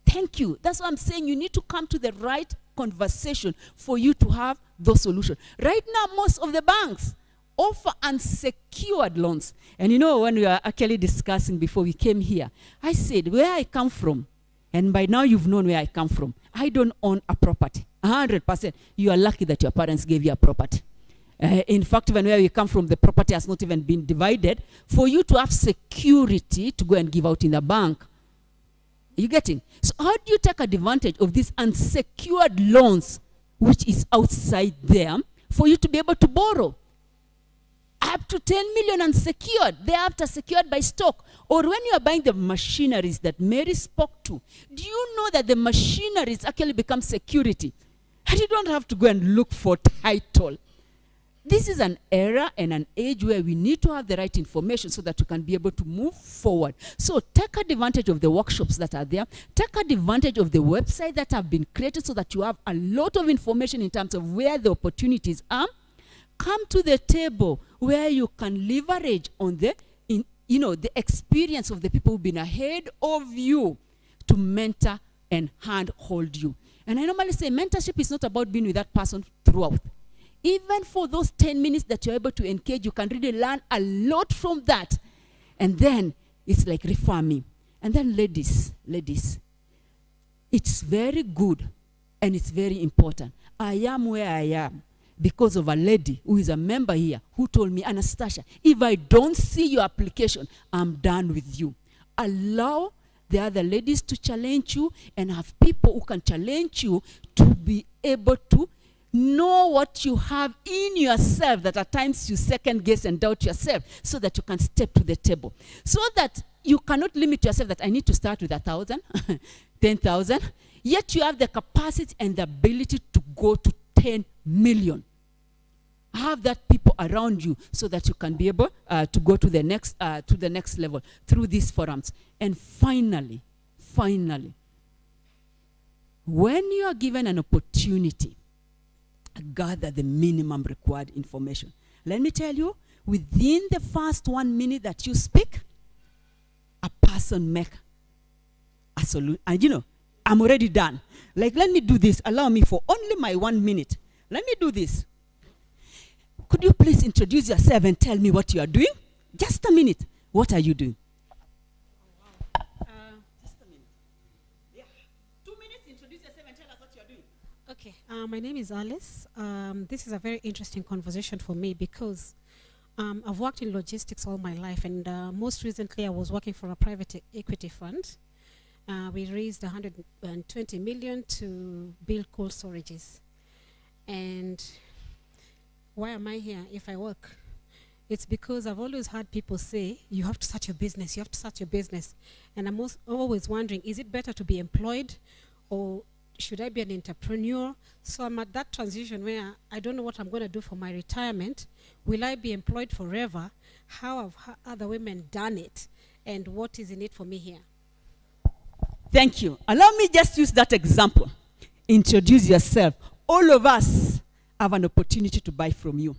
Thank you. That's what I'm saying. You need to come to the right conversation for you to have those solutions. Right now, most of the banks offer unsecured loans. And you know, when we were actually discussing before we came here, I said, where I come from, and by now you've known where I come from, I don't own a property. 100%. You are lucky that your parents gave you a property. In fact, even where we come from, the property has not even been divided for you to have security to go and give out in the bank. Are you getting? So how do you take advantage of these unsecured loans, which is outside there, for you to be able to borrow? Up to 10 million unsecured, thereafter secured by stock. Or when you are buying the machineries that Mary spoke to, do you know that the machineries actually become security? And you don't have to go and look for title. This is an era and an age where we need to have the right information so that you can be able to move forward. So take advantage of the workshops that are there. Take advantage of the website that have been created so that you have a lot of information in terms of where the opportunities are. Come to the table where you can leverage on the experience of the people who've been ahead of you to mentor and handhold you. And I normally say mentorship is not about being with that person throughout. Even for those 10 minutes that you're able to engage, you can really learn a lot from that. And then it's like refer me. And then ladies, it's very good and it's very important. I am where I am because of a lady who is a member here who told me, Anastacia, if I don't see your application, I'm done with you. Allow the other ladies to challenge you and have people who can challenge you to be able to know what you have in yourself that at times you second guess and doubt yourself so that you can step to the table. So that you cannot limit yourself that I need to start with 1,000, 10,000, yet you have the capacity and the ability to go to 10 million. Have that people around you so that you can be able to go to the next level through these forums. And finally, when you are given an opportunity, gather the minimum required information. Let me tell you, within the first 1 minute that you speak, a person make a solution. And I'm already done. Like, let me do this. Allow me for only my 1 minute. Let me do this. Could you please introduce yourself and tell me what you are doing? Just a minute. What are you doing? Just a minute. Yeah. 2 minutes, introduce yourself and tell us what you are doing. Okay, my name is Alice. This is a very interesting conversation for me because I've worked in logistics all my life, and most recently I was working for a private equity fund. We raised 120 million to build cold storages. And why am I here if I work? It's because I've always heard people say, you have to start your business, you have to start your business. And I'm always wondering, is it better to be employed or should I be an entrepreneur? So I'm at that transition where I don't know what I'm going to do for my retirement. Will I be employed forever? How have other women done it? And what is in it for me here? Thank you. Allow me just use that example. Introduce yourself. All of us have an opportunity to buy from you.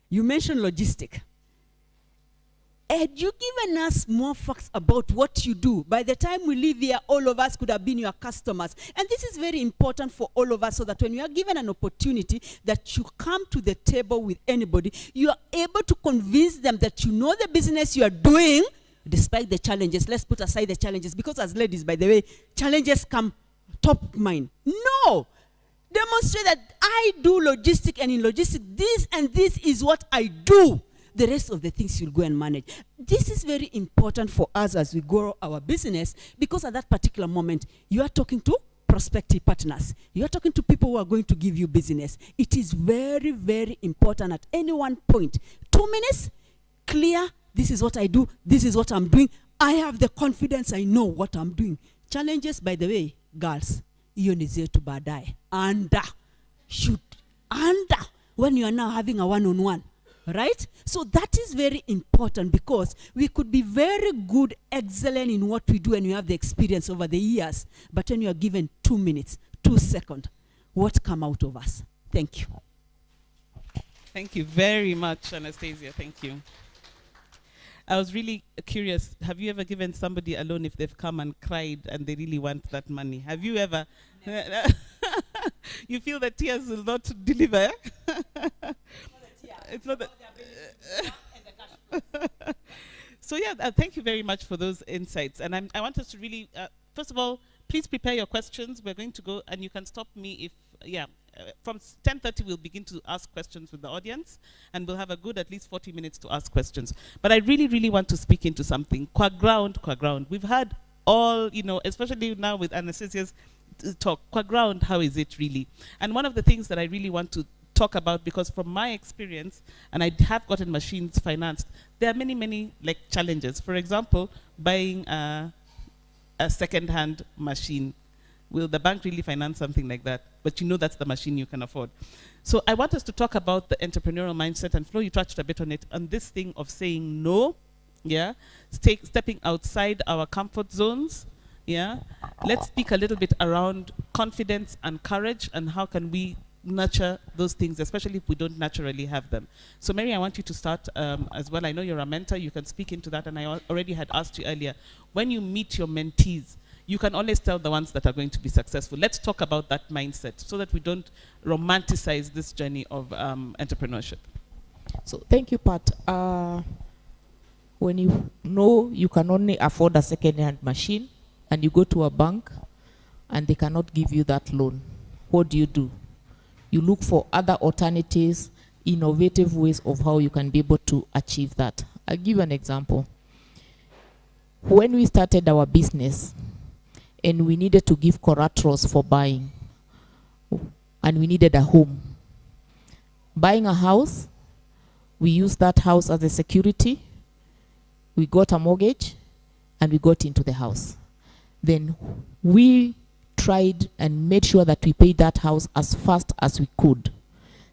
You mentioned logistic. Had you given us more facts about what you do, by the time we leave here, all of us could have been your customers. And this is very important for all of us so that when you are given an opportunity that you come to the table with anybody, you are able to convince them that you know the business you are doing, despite the challenges. Let's put aside the challenges, because as ladies, by the way, challenges come top of mind. No! Demonstrate that I do logistics, and in logistics, this and this is what I do. The rest of the things you'll go and manage. This is very important for us as we grow our business, because at that particular moment, you are talking to prospective partners. You are talking to people who are going to give you business. It is very, very important at any one point. 2 minutes, clear, this is what I do, this is what I'm doing. I have the confidence, I know what I'm doing. Challenges, by the way, girls, hiyo ni zetu baadaye. When you are now having a one-on-one, right? So that is very important, because we could be very good, excellent in what we do, and you have the experience over the years. But when you are given 2 minutes, 2 seconds, what come out of us? Thank you. Thank you very much, Anastacia. Thank you. I was really curious. Have you ever given somebody a loan if they've come and cried and they really want that money? Have you ever? You feel that tears will not deliver? It's not that. So yeah, thank you very much for those insights. And I want us to really, first of all, please prepare your questions. We're going to go, and you can stop me if, from 10:30 we'll begin to ask questions with the audience, and we'll have a good at least 40 minutes to ask questions. But I really, really want to speak into something. Kwa ground. We've had all, especially now with Anastacia's talk, Kwa ground, how is it really? And one of the things that I really want to talk about, because from my experience, and I have gotten machines financed, there are many, many challenges. For example, buying a second-hand machine. Will the bank really finance something like that? But that's the machine you can afford. So I want us to talk about the entrepreneurial mindset, and Flo, you touched a bit on it, on this thing of saying no, stepping outside our comfort zones, Let's speak a little bit around confidence and courage, and how can we nurture those things, especially if we don't naturally have them. So Mary, I want you to start as well. I know you're a mentor, you can speak into that, and I already had asked you earlier, when you meet your mentees, you can always tell the ones that are going to be successful. Let's talk about that mindset so that we don't romanticize this journey of entrepreneurship. So thank you, Pat. When you know you can only afford a second-hand machine and you go to a bank and they cannot give you that loan, what do? You look for other alternatives, innovative ways of how you can be able to achieve that. I'll give you an example. When we started our business and we needed to give collaterals for buying, and we needed a home. Buying a house, we used that house as a security, we got a mortgage, and we got into the house. Then we tried and made sure that we paid that house as fast as we could.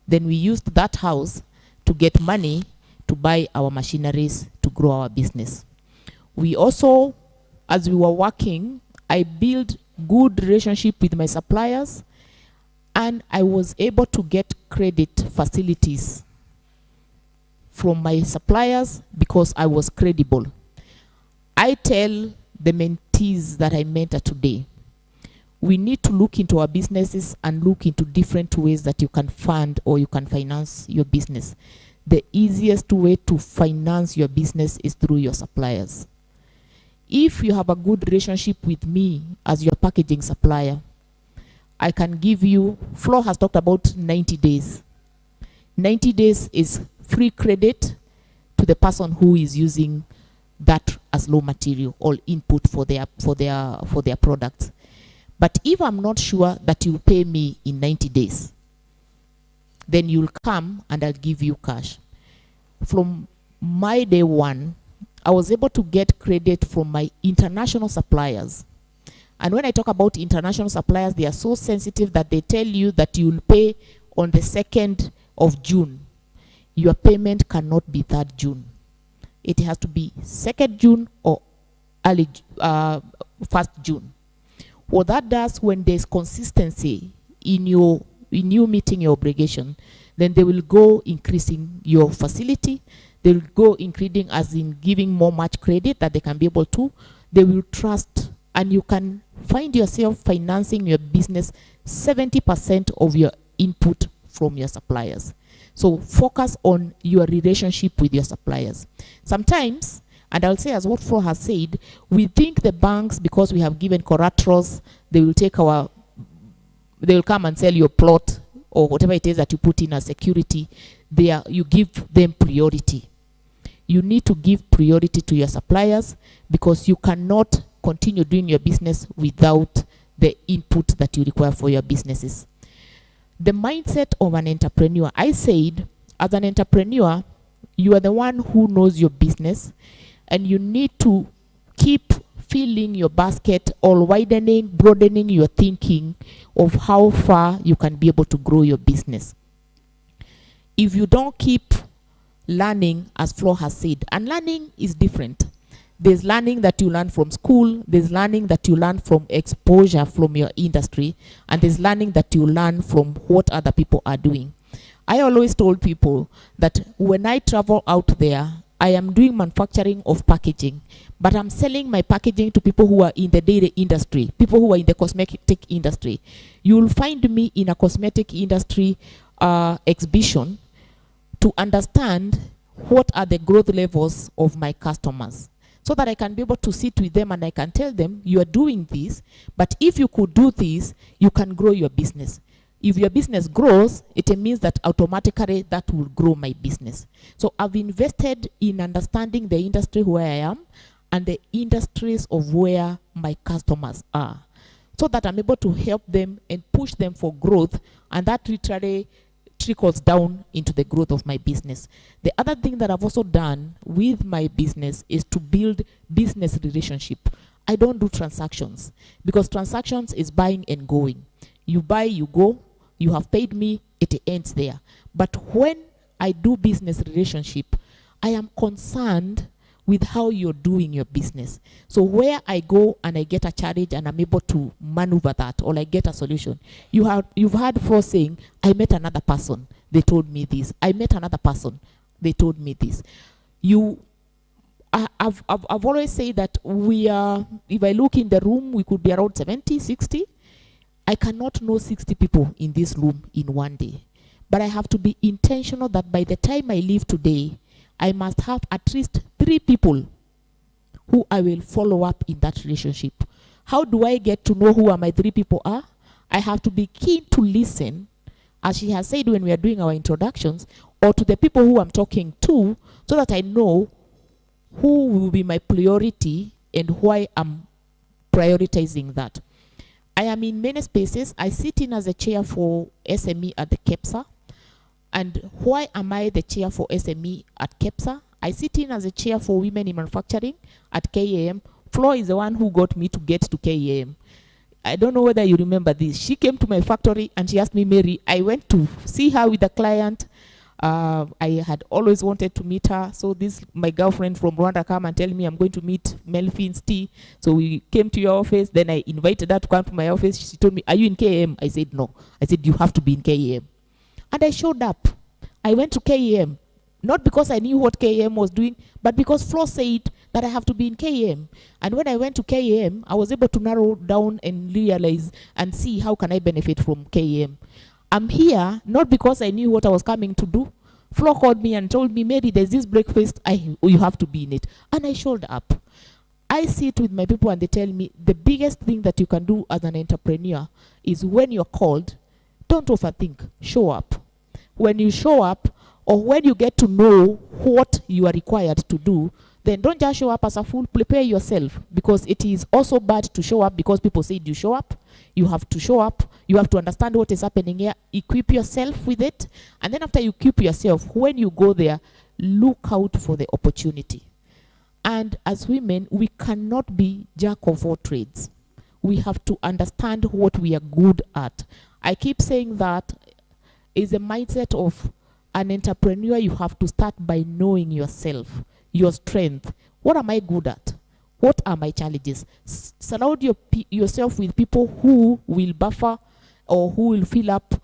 Then we used that house to get money to buy our machineries to grow our business. We also, as we were working, I built good relationship with my suppliers, and I was able to get credit facilities from my suppliers because I was credible. I tell the mentees that I mentor today, we need to look into our businesses and look into different ways that you can fund or you can finance your business. The easiest way to finance your business is through your suppliers. If you have a good relationship with me as your packaging supplier, I can give you, Flo has talked about 90 days. 90 days is free credit to the person who is using that as raw material or input for their products. But if I'm not sure that you pay me in 90 days, then you'll come and I'll give you cash. From my day one, I was able to get credit from my international suppliers. And when I talk about international suppliers, they are so sensitive that they tell you that you'll pay on the 2nd of June. Your payment cannot be 3rd June. It has to be 2nd June or early 1st June. What that does, when there's consistency in you meeting your obligation, then they will go increasing your facility. They will go increasing as in giving more much credit that they can be able to. They will trust, and you can find yourself financing your business 70% of your input from your suppliers. So focus on your relationship with your suppliers. Sometimes, and I'll say as what Flo has said, we think the banks, because we have given collaterals, they will come and sell your plot or whatever it is that you put in as security. You give them priority. You need to give priority to your suppliers, because you cannot continue doing your business without the input that you require for your businesses. The mindset of an entrepreneur, I said, as an entrepreneur, You are the one who knows your business, and you need to keep filling your basket or widening, broadening your thinking of how far you can be able to grow your business. If you don't keep learning, as Flo has said, and learning is different. There's learning that you learn from school, there's learning that you learn from exposure from your industry, and there's learning that you learn from what other people are doing. I always told people that when I travel out there, I am doing manufacturing of packaging, but I'm selling my packaging to people who are in the dairy industry, people who are in the cosmetic industry. You'll find me in a cosmetic industry exhibition to understand what are the growth levels of my customers, so that I can be able to sit with them and I can tell them, you are doing this, but if you could do this, you can grow your business. If your business grows, it means that automatically that will grow my business. So I've invested in understanding the industry where I am and the industries of where my customers are, so that I'm able to help them and push them for growth, and that literally trickles down into the growth of my business. The other thing that I've also done with my business is to build business relationship. I don't do transactions, because transactions is buying and going. You buy, you go, you have paid me, it ends there. But when I do business relationship, I am concerned with how you're doing your business. So where I go and I get a challenge and I'm able to maneuver that, or I get a solution. You've heard Flo saying, I met another person, they told me this. I met another person, they told me this. I've always said that we are, if I look in the room, we could be around 70, 60. I cannot know 60 people in this room in one day. But I have to be intentional that by the time I leave today, I must have at least 3 people who I will follow up in that relationship. How do I get to know who my 3 people are? I have to be keen to listen, as she has said when we are doing our introductions, or to the people who I'm talking to, so that I know who will be my priority and why I'm prioritizing that. I am in many spaces. I sit in as a chair for SME at the KEPSA. And why am I the chair for SME at KEPSA? I sit in as a chair for women in manufacturing at KAM. Flo is the one who got me to get to KAM. I don't know whether you remember this. She came to my factory and she asked me, Mary, I went to see her with a client. I had always wanted to meet her. So this, my girlfriend from Rwanda, come and tell me I'm going to meet Melfin's tea. So we came to your office. Then I invited her to come to my office. She told me, are you in KAM? I said, no. I said, you have to be in KAM. And I showed up. I went to KAM, not because I knew what KAM was doing, but because Flo said that I have to be in KAM. And when I went to KAM, I was able to narrow down and realize and see how can I benefit from KAM. I'm here not because I knew what I was coming to do. Flo called me and told me, Mary, there's this breakfast, you have to be in it. And I showed up. I sit with my people and they tell me the biggest thing that you can do as an entrepreneur is when you're called, don't overthink, show up. When you show up, or when you get to know what you are required to do, then don't just show up as a fool, prepare yourself, because it is also bad to show up because people said you show up. You have to show up, you have to understand what is happening here, equip yourself with it, and then after you equip yourself, when you go there, look out for the opportunity. And as women, we cannot be jack of all trades. We have to understand what we are good at. I keep saying that is a mindset of an entrepreneur. You have to start by knowing yourself, your strength. What am I good at? What are my challenges? Surround yourself with people who will buffer or who will fill up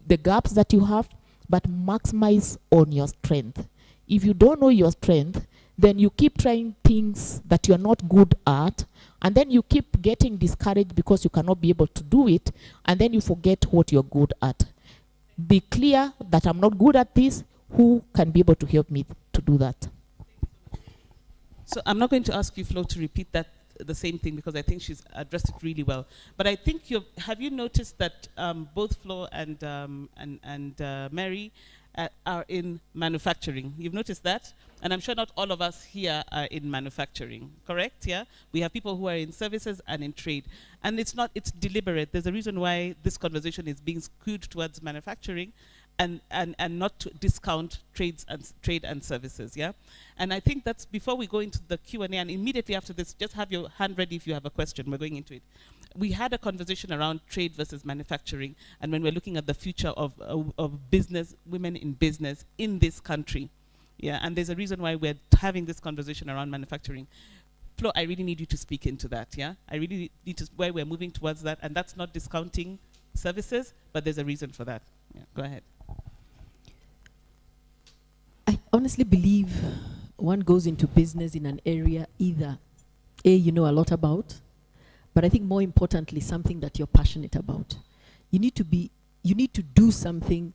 the gaps that you have, but maximize on your strength. If you don't know your strength, then you keep trying things that you're not good at, and then you keep getting discouraged because you cannot be able to do it, and then you forget what you're good at. Be clear that I'm not good at this. Who can be able to help me to do that? So I'm not going to ask you, Flo, to repeat that the same thing, because I think she's addressed it really well. But I think have you noticed that both Flo and Mary are in manufacturing? You've noticed that? And I'm sure not all of us here are in manufacturing, correct? Yeah? We have people who are in services and in trade. And it's deliberate. There's a reason why this conversation is being skewed towards manufacturing. and not to discount trade and services, yeah? And I think that's, before we go into the Q&A, and immediately after this, just have your hand ready if you have a question. We're going into it. We had a conversation around trade versus manufacturing, and when we're looking at the future of business, women in business in this country, yeah? And there's a reason why we're having this conversation around manufacturing. Flo, I really need you to speak into that, yeah? I really need to, where we're moving towards that, and that's not discounting services, but there's a reason for that. Yeah, go ahead. I honestly believe one goes into business in an area either you know a lot about, but I think more importantly, something that you're passionate about. You need to do something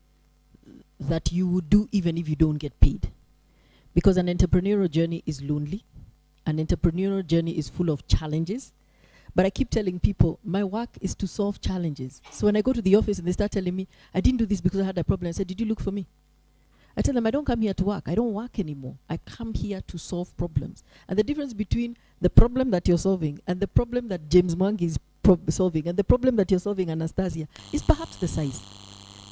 that you would do even if you don't get paid. Because an entrepreneurial journey is lonely. An entrepreneurial journey is full of challenges. But I keep telling people, my work is to solve challenges. So when I go to the office and they start telling me, I didn't do this because I had a problem, I said, did you look for me? I tell them, I don't come here to work. I don't work anymore. I come here to solve problems. And the difference between the problem that you're solving and the problem that James Mwangi is solving and the problem that you're solving, Anastacia, is perhaps the size.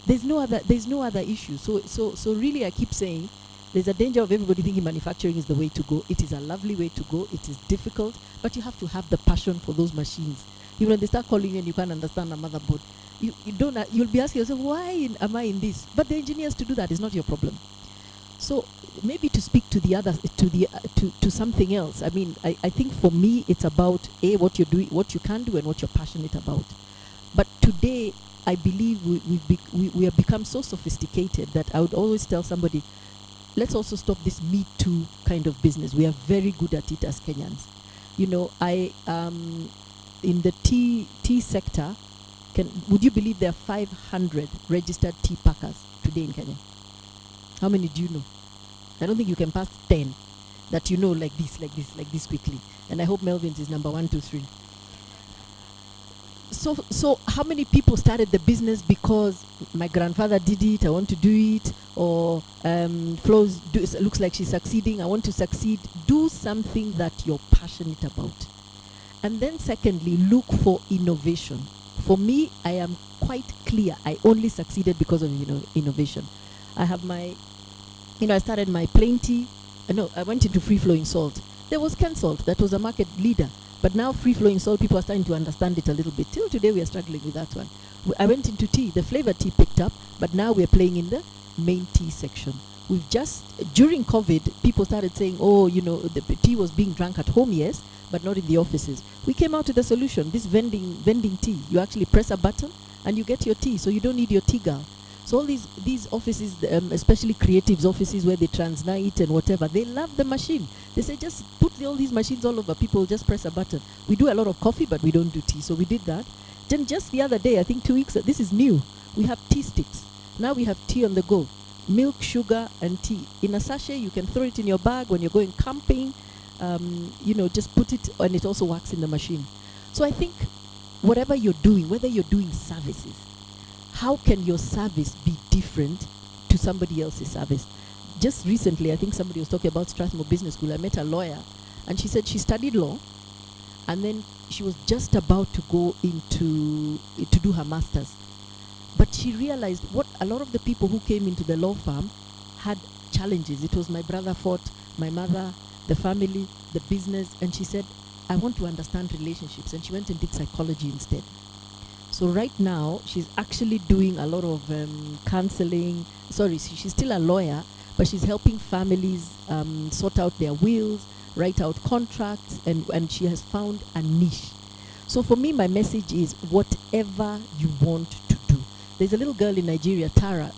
There's no other issue. So really I keep saying, there's a danger of everybody thinking manufacturing is the way to go. It is a lovely way to go. It is difficult, but you have to have the passion for those machines. Even when they start calling you and you can't understand a motherboard, you'll be asking yourself, why am I in this? But the engineers to do that is not your problem. So maybe to speak to the other, to something else. I mean, I think for me it's about what you're doing, what you can do, and what you're passionate about. But today, I believe we have become so sophisticated that I would always tell somebody, let's also stop this Me Too kind of business. We are very good at it as Kenyans. You know, in the tea sector, would you believe there are 500 registered tea packers today in Kenya? How many do you know? I don't think you can pass 10 that you know like this quickly. And I hope Melvin's is number 1, 2, 3. So how many people started the business because my grandfather did it, I want to do it, or looks like she's succeeding, I want to succeed. Do something that you're passionate about. And then secondly, look for innovation. For me, I am quite clear. I only succeeded because of innovation. I have I started my plain tea. I went into free-flowing salt. There was Ken Salt, that was a market leader. But now free-flowing salt, people are starting to understand it a little bit. Till today, we are struggling with that one. I went into tea. The flavor tea picked up, but now we're playing in the main tea section. During COVID, people started saying, the tea was being drunk at home, yes, but not in the offices. We came out with a solution, this vending tea. You actually press a button and you get your tea, so you don't need your tea girl. So all these offices, especially creatives offices where they transnight and whatever, they love the machine. They say, just put all these machines all over, people just press a button. We do a lot of coffee, but we don't do tea, so we did that. Then just the other day, I think 2 weeks, this is new, we have tea sticks. Now we have tea on the go. Milk, sugar, and tea. In a sachet, you can throw it in your bag when you're going camping. Just put it, and it also works in the machine. So I think whatever you're doing, whether you're doing services, how can your service be different to somebody else's service? Just recently, I think somebody was talking about Strathmore Business School. I met a lawyer, and she said she studied law, and then she was just about to go to do her master's. But she realized what a lot of the people who came into the law firm had challenges. It was my brother fought, my mother, the family, the business, and she said, I want to understand relationships, and she went and did psychology instead. So right now, she's actually doing a lot of counseling. She's still a lawyer, but she's helping families sort out their wills, write out contracts, and she has found a niche. So for me, my message is whatever you want to do. There's a little girl in Nigeria, Tara,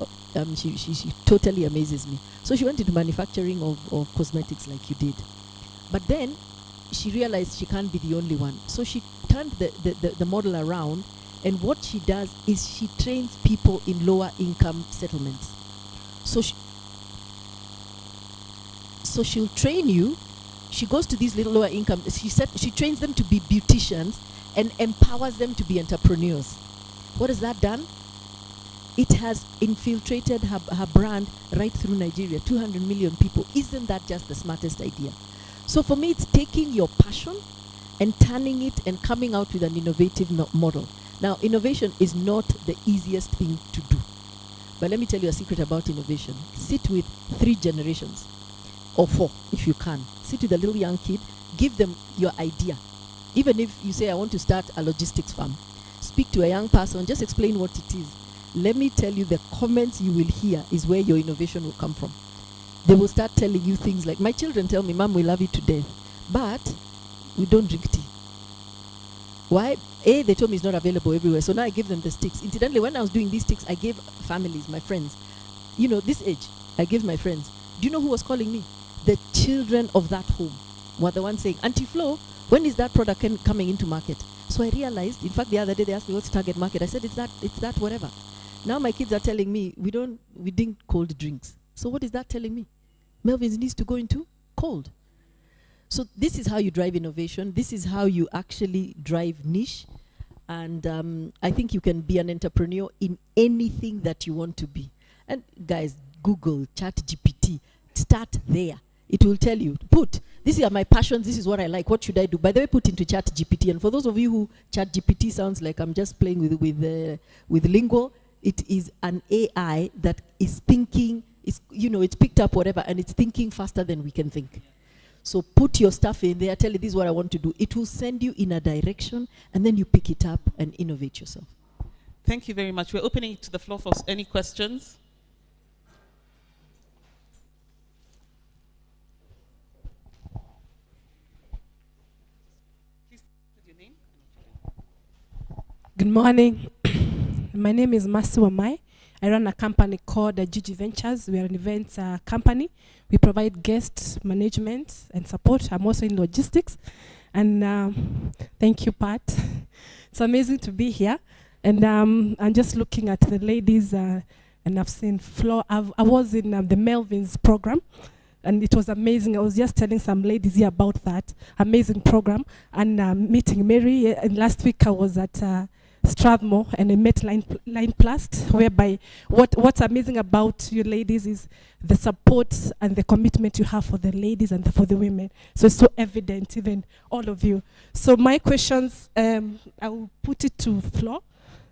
she totally amazes me. So she went into manufacturing of cosmetics like you did. But then she realized she can't be the only one. So she turned the model around, and what she does is she trains people in lower income settlements. So she'll train you. She goes to these little lower income, she trains them to be beauticians and empowers them to be entrepreneurs. What has that done? It has infiltrated her brand right through Nigeria, 200 million people. Isn't that just the smartest idea? So for me, it's taking your passion and turning it and coming out with an innovative model. Now, innovation is not the easiest thing to do. But let me tell you a secret about innovation. Sit with 3 generations, or 4 if you can. Sit with a little young kid, give them your idea. Even if you say, I want to start a logistics firm, speak to a young person, just explain what it is. Let me tell you, the comments you will hear is where your innovation will come from. They will start telling you things like, my children tell me, Mom, we love you to death, but we don't drink tea. Why? A, they told me it's not available everywhere, so now I give them the sticks. Incidentally, when I was doing these sticks, I gave families, my friends. You know, this age, I gave my friends. Do you know who was calling me? The children of that home were the ones saying, Auntie Flo, when is that product coming into market? So I realized, in fact, the other day they asked me, what's target market? I said, it's that whatever. Now my kids are telling me, we drink cold drinks. So what is that telling me? Melvin's needs to go into cold. So this is how you drive innovation. This is how you actually drive niche. And I think you can be an entrepreneur in anything that you want to be. And guys, Google, ChatGPT, start there. It will tell you, these are my passions, this is what I like, what should I do? By the way, put into ChatGPT. And for those of you who ChatGPT sounds like I'm just playing with lingo, it is an AI that is thinking, it's picked up whatever, and it's thinking faster than we can think. So put your stuff in there, tell it, this is what I want to do. It will send you in a direction, and then you pick it up and innovate yourself. Thank you very much. We're opening it to the floor for any questions. Please put your name. Good morning. My name is Masu Amai. I run a company called Gigi Ventures. We are an events company. We provide guest management and support. I'm also in logistics. And thank you, Pat. It's amazing to be here. And I'm just looking at the ladies, and I've seen Flora. I was in the Melvin's program, and it was amazing. I was just telling some ladies here about that amazing program. And meeting Mary, and last week I was at Strathmore, and I met Line Plast, whereby what's amazing about you ladies is the support and the commitment you have for the ladies and for the women. So it's so evident, even all of you. So my questions, I will put it to Flo.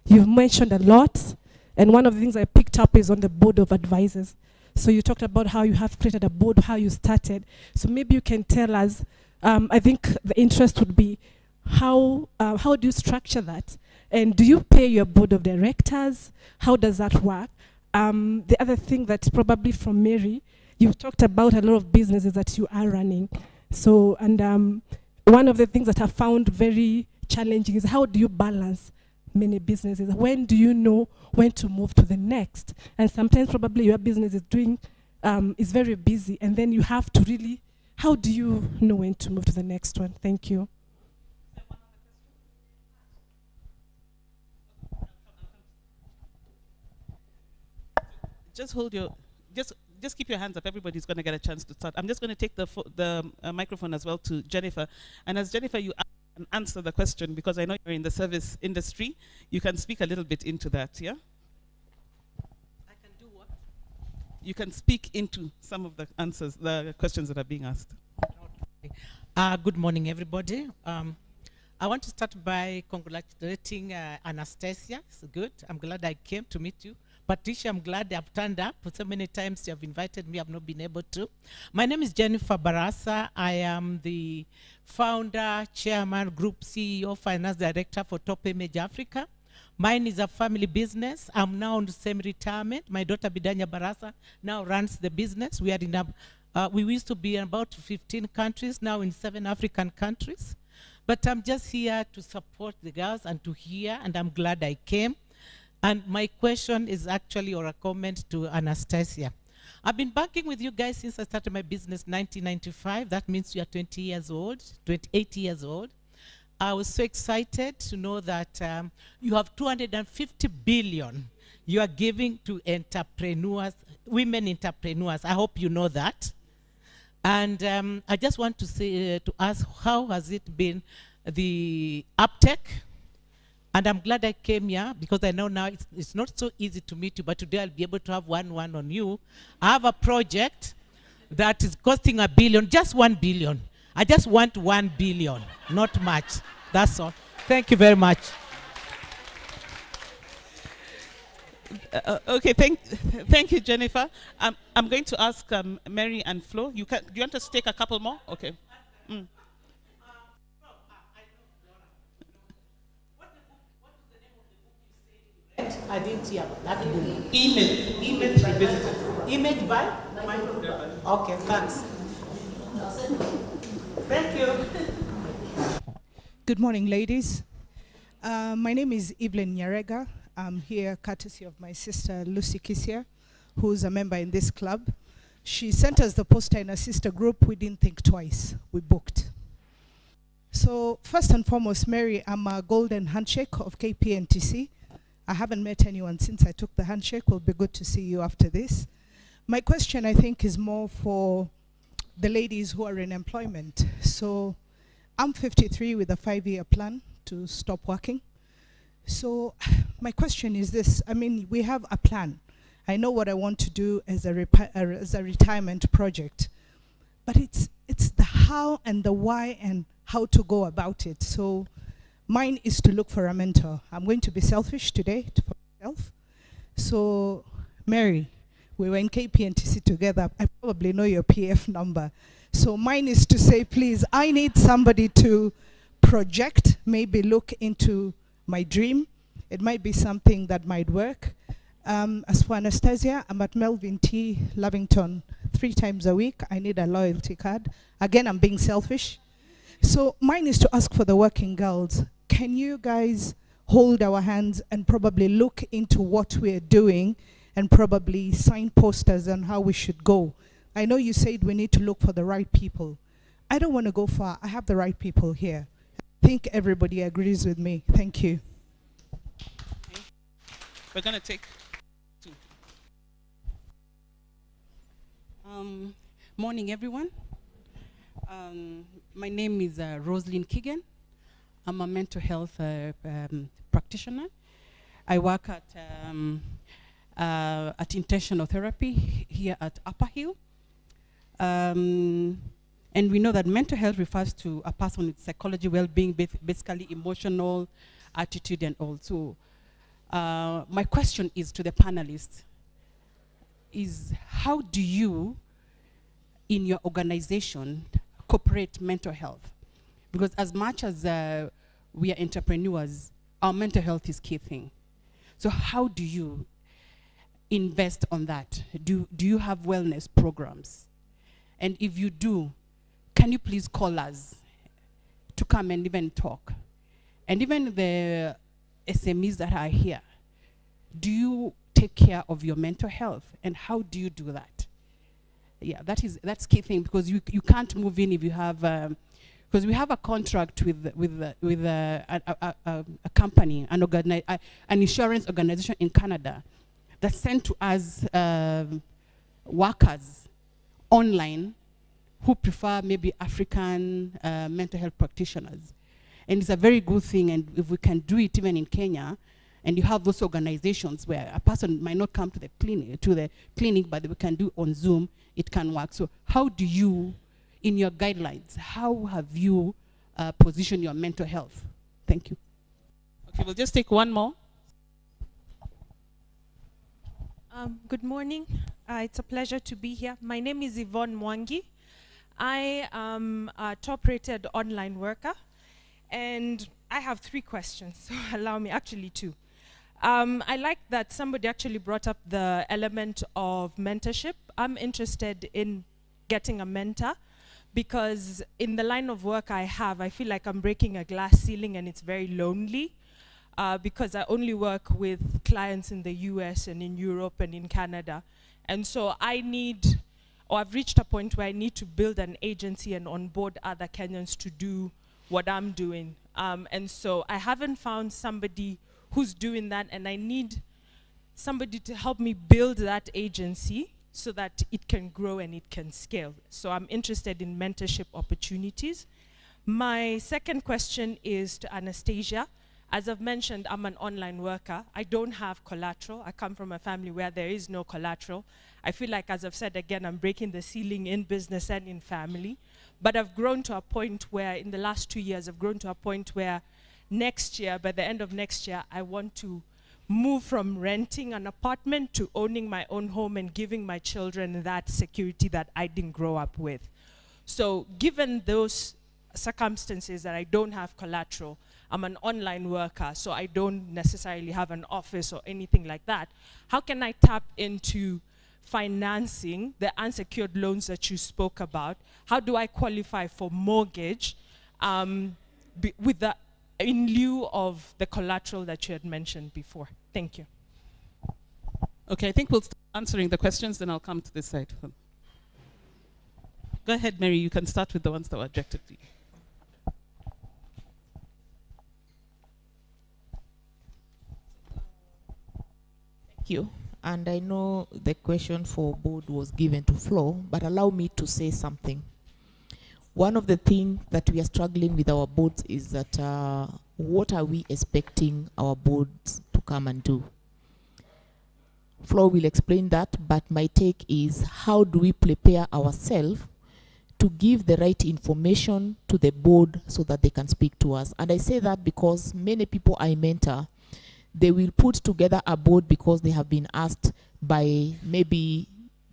You've mentioned a lot, and one of the things I picked up is on the board of advisors. So you talked about how you have created a board, how you started. So maybe you can tell us, I think the interest would be, how do you structure that? And do you pay your board of directors? How does that work? The other thing that probably from Mary, you talked about a lot of businesses that you are running. So, and one of the things that I found very challenging is, how do you balance many businesses? When do you know when to move to the next? And sometimes probably your business is is very busy, and then you have to really, how do you know when to move to the next one? Thank you. Just hold your, just keep your hands up. Everybody's going to get a chance to start. I'm just going to take the microphone as well to Jennifer. And as Jennifer, you can answer the question, because I know you're in the service industry. You can speak a little bit into that, yeah? I can do what? You can speak into some of the answers, the questions that are being asked. Okay. Good morning, everybody. I want to start by congratulating Anastacia. It's good. I'm glad I came to meet you. Patricia, I'm glad I've turned up. So many times you have invited me, I've not been able to. My name is Jennifer Barasa. I am the founder, chairman, group CEO, finance director for Top Image Africa. Mine is a family business. I'm now on semi-retirement. My daughter Bidanya Barasa now runs the business. We are in we used to be in about 15 countries, now in 7 African countries. But I'm just here to support the girls and to hear, and I'm glad I came. And my question is actually, or a comment to Anastacia. I've been banking with you guys since I started my business 1995. That means you are 20 years old, 28 years old. I was so excited to know that you have 250 billion you are giving to entrepreneurs, women entrepreneurs. I hope you know that. And I just want to say, to ask, how has it been, the uptake? And I'm glad I came here, because I know now it's not so easy to meet you, but today I'll be able to have one-on-one on you. I have a project that is costing $1 billion, just 1 billion. I just want 1 billion, not much. That's all. Thank you very much. Okay, thank you, Jennifer. I'm going to ask Mary and Flo. Do you want us to take a couple more? Okay. Mm. I didn't hear that book. Image revisited. Image by? Okay, thanks. Thank you. Good morning, ladies. My name is Evelyn Nyarega. I'm here courtesy of my sister Lucy Kisia, who's a member in this club. She sent us the poster in a sister group. We didn't think twice. We booked. So first and foremost, Mary, I'm a golden handshake of KPNTC. I haven't met anyone since I took the handshake. Will be good to see you after this. My question, I think, is more for the ladies who are in employment. So I'm 53 with a 5-year plan to stop working. So my question is this. I mean, we have a plan. I know what I want to do as a retirement project. But it's the how and the why and how to go about it. So mine is to look for a mentor. I'm going to be selfish today for myself. So Mary, we were in KPNTC together. I probably know your PF number. So mine is to say, please, I need somebody to project, maybe look into my dream. It might be something that might work. As for Anastacia, I'm at Melvin T. Lavington 3 times a week. I need a loyalty card. Again, I'm being selfish. So mine is to ask for the working girls. Can you guys hold our hands and probably look into what we're doing and probably sign posters on how we should go? I know you said we need to look for the right people. I don't want to go far. I have the right people here. I think everybody agrees with me. Thank you. Okay. We're going to take 2. Morning, everyone. My name is Roslyn Keegan. I'm a mental health practitioner. I work at intentional therapy here at Upper Hill. And we know that mental health refers to a person with psychology, well-being, basically emotional, attitude, and all. So my question is to the panelists, is how do you, in your organization, incorporate mental health? Because as much as we are entrepreneurs, our mental health is key thing. So how do you invest on that? Do you have wellness programs? And if you do, can you please call us to come and even talk? And even the SMEs that are here, do you take care of your mental health? And how do you do that? Yeah, that's key thing, because you can't move in if you have, because we have a contract with a company, an insurance organization in Canada that sent to us workers online who prefer maybe African mental health practitioners. And it's a very good thing, and if we can do it even in Kenya, and you have those organizations where a person might not come to the clinic, but we can do on Zoom, it can work. So how do you, in your guidelines, how have you positioned your mental health? Thank you. Okay, we'll just take one more. Good morning. It's a pleasure to be here. My name is Yvonne Mwangi. I am a top-rated online worker, and I have 3 questions, so allow me, actually 2. I like that somebody actually brought up the element of mentorship. I'm interested in getting a mentor because in the line of work I have, I feel like I'm breaking a glass ceiling and it's very lonely because I only work with clients in the US and in Europe and in Canada. And so I've reached a point where I need to build an agency and onboard other Kenyans to do what I'm doing. And so I haven't found somebody who's doing that, and I need somebody to help me build that agency so that it can grow and it can scale. So I'm interested in mentorship opportunities. My second question is to Anastacia. As I've mentioned, I'm an online worker. I don't have collateral. I come from a family where there is no collateral. I feel like, as I've said again, I'm breaking the ceiling in business and in family. But I've grown to a point where, in the last 2 years, I've grown to a point where next year, by the end of next year, I want to move from renting an apartment to owning my own home and giving my children that security that I didn't grow up with. So given those circumstances that I don't have collateral, I'm an online worker, so I don't necessarily have an office or anything like that. How can I tap into financing the unsecured loans that you spoke about? How do I qualify for mortgage with the, in lieu of the collateral that you had mentioned before? Thank you. Okay, I think we'll start answering the questions, then I'll come to this side. Go ahead, Mary, you can start with the ones that were objected to you. Thank you. And I know the question for board was given to Flo, but allow me to say something. One of the things that we are struggling with our boards is that what are we expecting our boards to come and do? Flo will explain that, but my take is how do we prepare ourselves to give the right information to the board so that they can speak to us. And I say that because many people I mentor, they will put together a board because they have been asked by maybe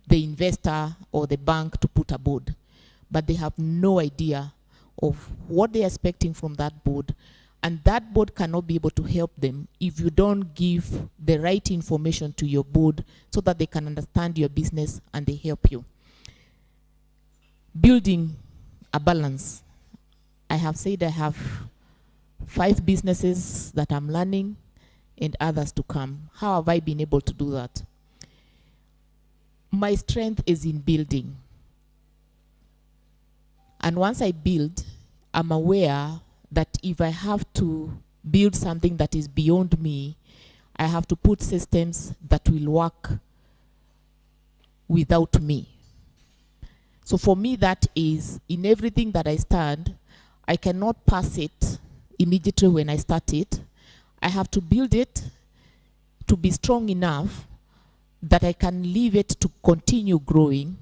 the investor or the bank to put a board, but they have no idea of what they're expecting from that board. And that board cannot be able to help them if you don't give the right information to your board so that they can understand your business and they help you. Building a balance. I have said I have 5 businesses that I'm learning and others to come. How have I been able to do that? My strength is in building. And once I build, I'm aware that if I have to build something that is beyond me, I have to put systems that will work without me. So for me, that is, in everything that I start, I cannot pass it immediately when I start it. I have to build it to be strong enough that I can leave it to continue growing,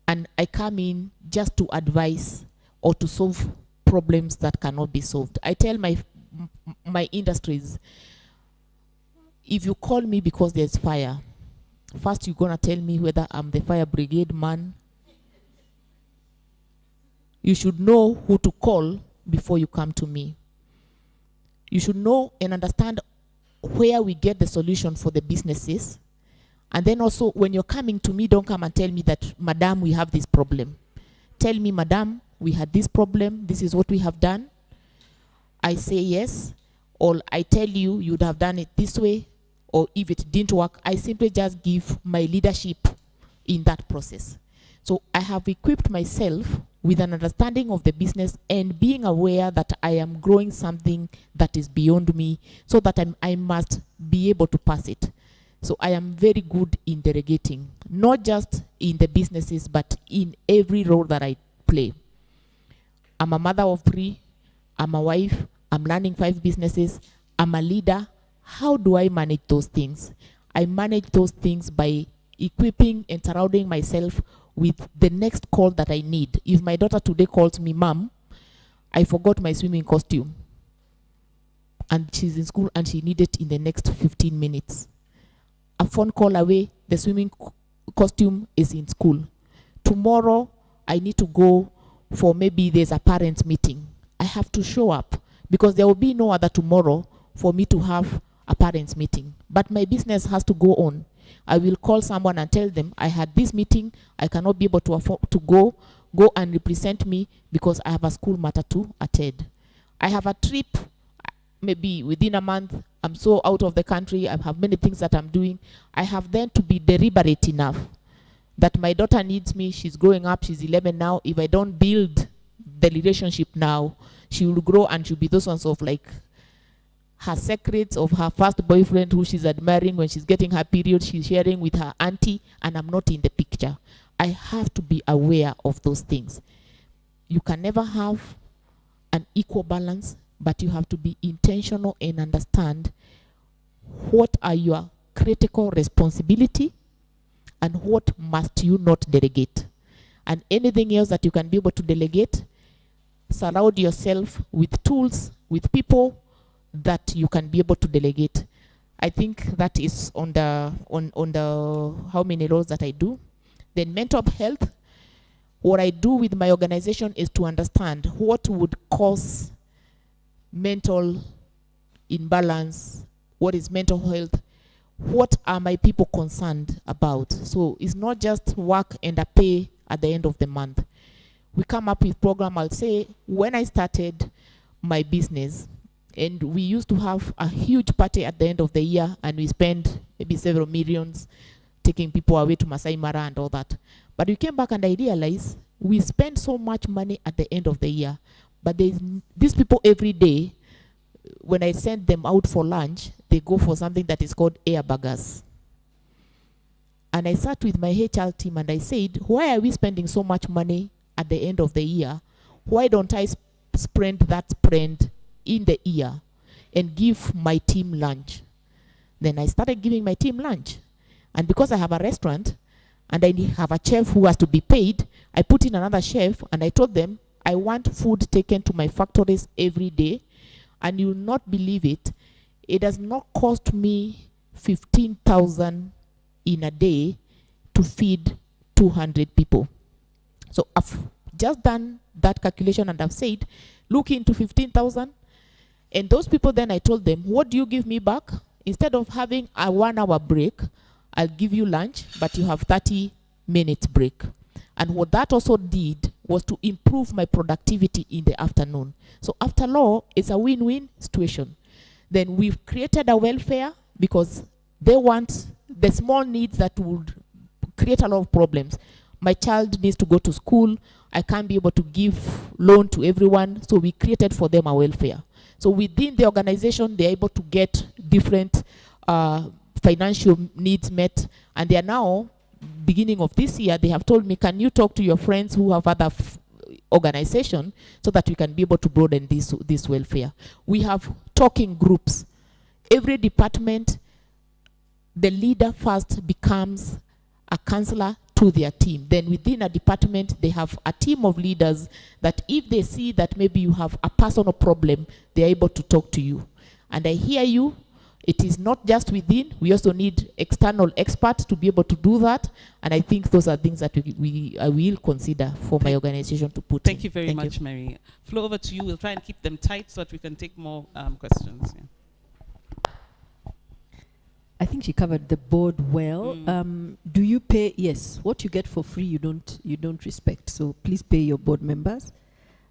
and I come in just to advise or to solve problems that cannot be solved. I tell my industries, if you call me because there's fire, first you're gonna tell me whether I'm the fire brigade man. You should know who to call before you come to me. You should know and understand where we get the solution for the businesses. And then also, when you're coming to me, don't come and tell me that, Madam, we have this problem. Tell me, Madam, we had this problem, this is what we have done. I say yes, or I tell you, you'd have done it this way, or if it didn't work, I simply just give my leadership in that process. So I have equipped myself with an understanding of the business and being aware that I am growing something that is beyond me, so that I must be able to pass it. So I am very good in delegating, not just in the businesses, but in every role that I play. I'm a mother of 3, I'm a wife, I'm running 5 businesses, I'm a leader. How do I manage those things? I manage those things by equipping and surrounding myself with the next call that I need. If my daughter today calls me, Mom, I forgot my swimming costume, and she's in school and she needs it in the next 15 minutes. A phone call away, the swimming costume is in school. Tomorrow, I need to go for maybe there's a parent meeting. I have to show up because there will be no other tomorrow for me to have a parents meeting. But my business has to go on. I will call someone and tell them I had this meeting, I cannot be able to afford to go and represent me because I have a school matter to attend. I have a trip, maybe within a month, I'm so out of the country, I have many things that I'm doing. I have then to be deliberate enough that my daughter needs me, she's growing up, she's 11 now. If I don't build the relationship now, she will grow and she'll be those ones of like her secrets of her first boyfriend who she's admiring when she's getting her period, she's sharing with her auntie, and I'm not in the picture. I have to be aware of those things. You can never have an equal balance, but you have to be intentional and understand what are your critical responsibility and what must you not delegate. And anything else that you can be able to delegate, surround yourself with tools, with people that you can be able to delegate. I think that is on the how many roles that I do. Then mental health. What I do with my organization is to understand what would cause mental imbalance, what is mental health, what are my people concerned about. So it's not just work and a pay at the end of the month. We come up with program. I'll say when I started my business, and we used to have a huge party at the end of the year, and we spend maybe several millions taking people away to Masai Mara and all that. But we came back and I realized we spend so much money at the end of the year, but these people every day, when I send them out for lunch, they go for something that is called air burgers. And I sat with my HR team and I said, why are we spending so much money at the end of the year? Why don't I spend that spend in the year and give my team lunch? Then I started giving my team lunch. And because I have a restaurant and I have a chef who has to be paid, I put in another chef and I told them, I want food taken to my factories every day. And you will not believe it, it does not cost me 15,000 in a day to feed 200 people. So I've just done that calculation and I've said, look into 15,000. And those people, then I told them, what do you give me back? Instead of having a 1 hour break, I'll give you lunch, but you have 30 minutes break. And what that also did was to improve my productivity in the afternoon. So after all, it's a win-win situation. Then we've created a welfare because they want the small needs that would create a lot of problems. My child needs to go to school. I can't be able to give loan to everyone. So we created for them a welfare. So within the organization, they're able to get different financial needs met. And they are now, beginning of this year, they have told me, can you talk to your friends who have other organization so that we can be able to broaden this welfare. We have talking groups. Every department, the leader first becomes a counselor to their team. Then within a department, they have a team of leaders that if they see that maybe you have a personal problem, they're able to talk to you. And I hear you. It is not just within, we also need external experts to be able to do that. And I think those are things that I will consider for my organization to put Thank you very much, Mary. Flo, over to you. We'll try and keep them tight so that we can take more questions. Yeah. I think she covered the board well. Do you pay? Yes. What you get for free, you don't respect. So please pay your board members.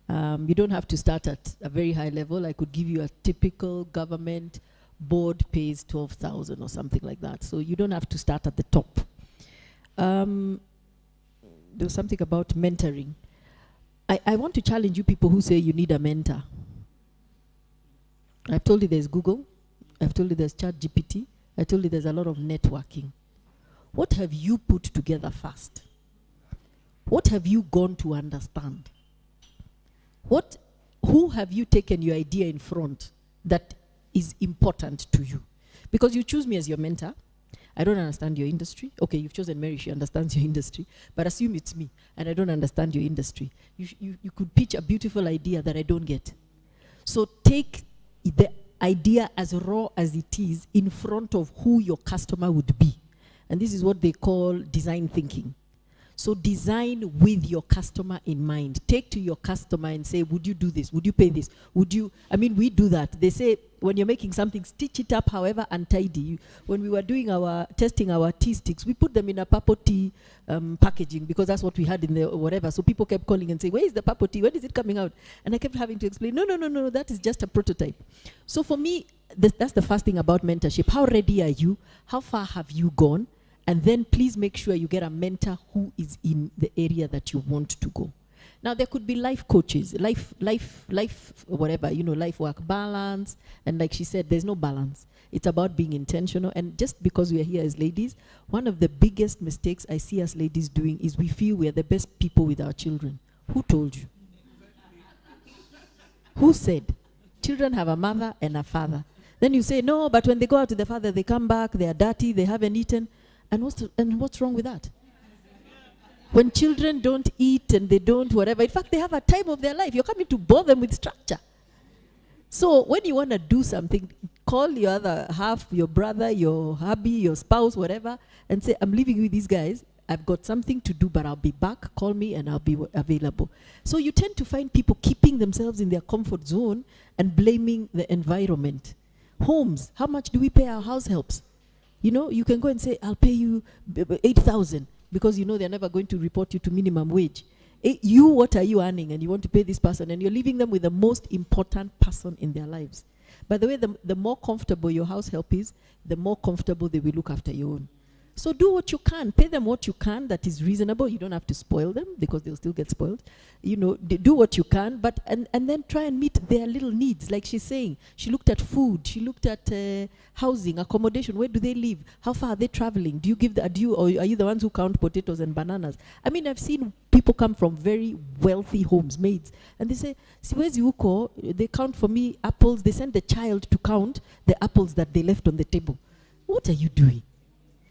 You don't have to start at a very high level. I could give you a typical government board pays 12,000 or something like that. So you don't have to start at the top. There was something about mentoring. I want to challenge you people who say you need a mentor. I've told you there's Google. I've told you there's ChatGPT. I told you there's a lot of networking. What have you put together first? What have you gone to understand? Who have you taken your idea in front that is important to you? Because you choose me as your mentor. I don't understand your industry. Okay, you've chosen Mary, she understands your industry. But assume it's me, and I don't understand your industry. You could pitch a beautiful idea that I don't get. So take the idea as raw as it is in front of who your customer would be. And this is what they call design thinking. So design with your customer in mind. Take to your customer and say, would you do this? Would you pay this? Would you? I mean, we do that. They say, when you're making something, stitch it up however untidy. When we were doing testing our tea sticks, we put them in a purple tea packaging because that's what we had in the whatever. So people kept calling and saying, where is the purple tea? When is it coming out? And I kept having to explain, no, that is just a prototype. So for me, that's the first thing about mentorship. How ready are you? How far have you gone? And then please make sure you get a mentor who is in the area that you want to go. Now, there could be life coaches, life, whatever, life work balance. And like she said, there's no balance. It's about being intentional. And just because we are here as ladies, one of the biggest mistakes I see us ladies doing is we feel we are the best people with our children. Who told you? Who said? Children have a mother and a father. Then you say, no, but when they go out to the father, they come back, they are dirty, they haven't eaten. And what's wrong with that? When children don't eat and they don't whatever, in fact, they have a time of their life. You're coming to bore them with structure. So when you want to do something, call your other half, your brother, your hubby, your spouse, whatever, and say, I'm leaving with these guys. I've got something to do, but I'll be back. Call me and I'll be available. So you tend to find people keeping themselves in their comfort zone and blaming the environment. Homes, how much do we pay our house helps? You know, you can go and say, I'll pay you 8,000 because you know they're never going to report you to minimum wage. You, what are you earning? And you want to pay this person, and you're leaving them with the most important person in their lives. By the way, the more comfortable your house help is, the more comfortable they will look after your own. So do what you can. Pay them what you can that is reasonable. You don't have to spoil them because they'll still get spoiled. You know, do what you can, but and then try and meet their little needs. Like she's saying, she looked at food. She looked at housing, accommodation. Where do they live? How far are they traveling? Do you give or are you the ones who count potatoes and bananas? I mean, I've seen people come from very wealthy homes, maids, and they say, "Where's Yuko?" They count for me apples. They send the child to count the apples that they left on the table. What are you doing?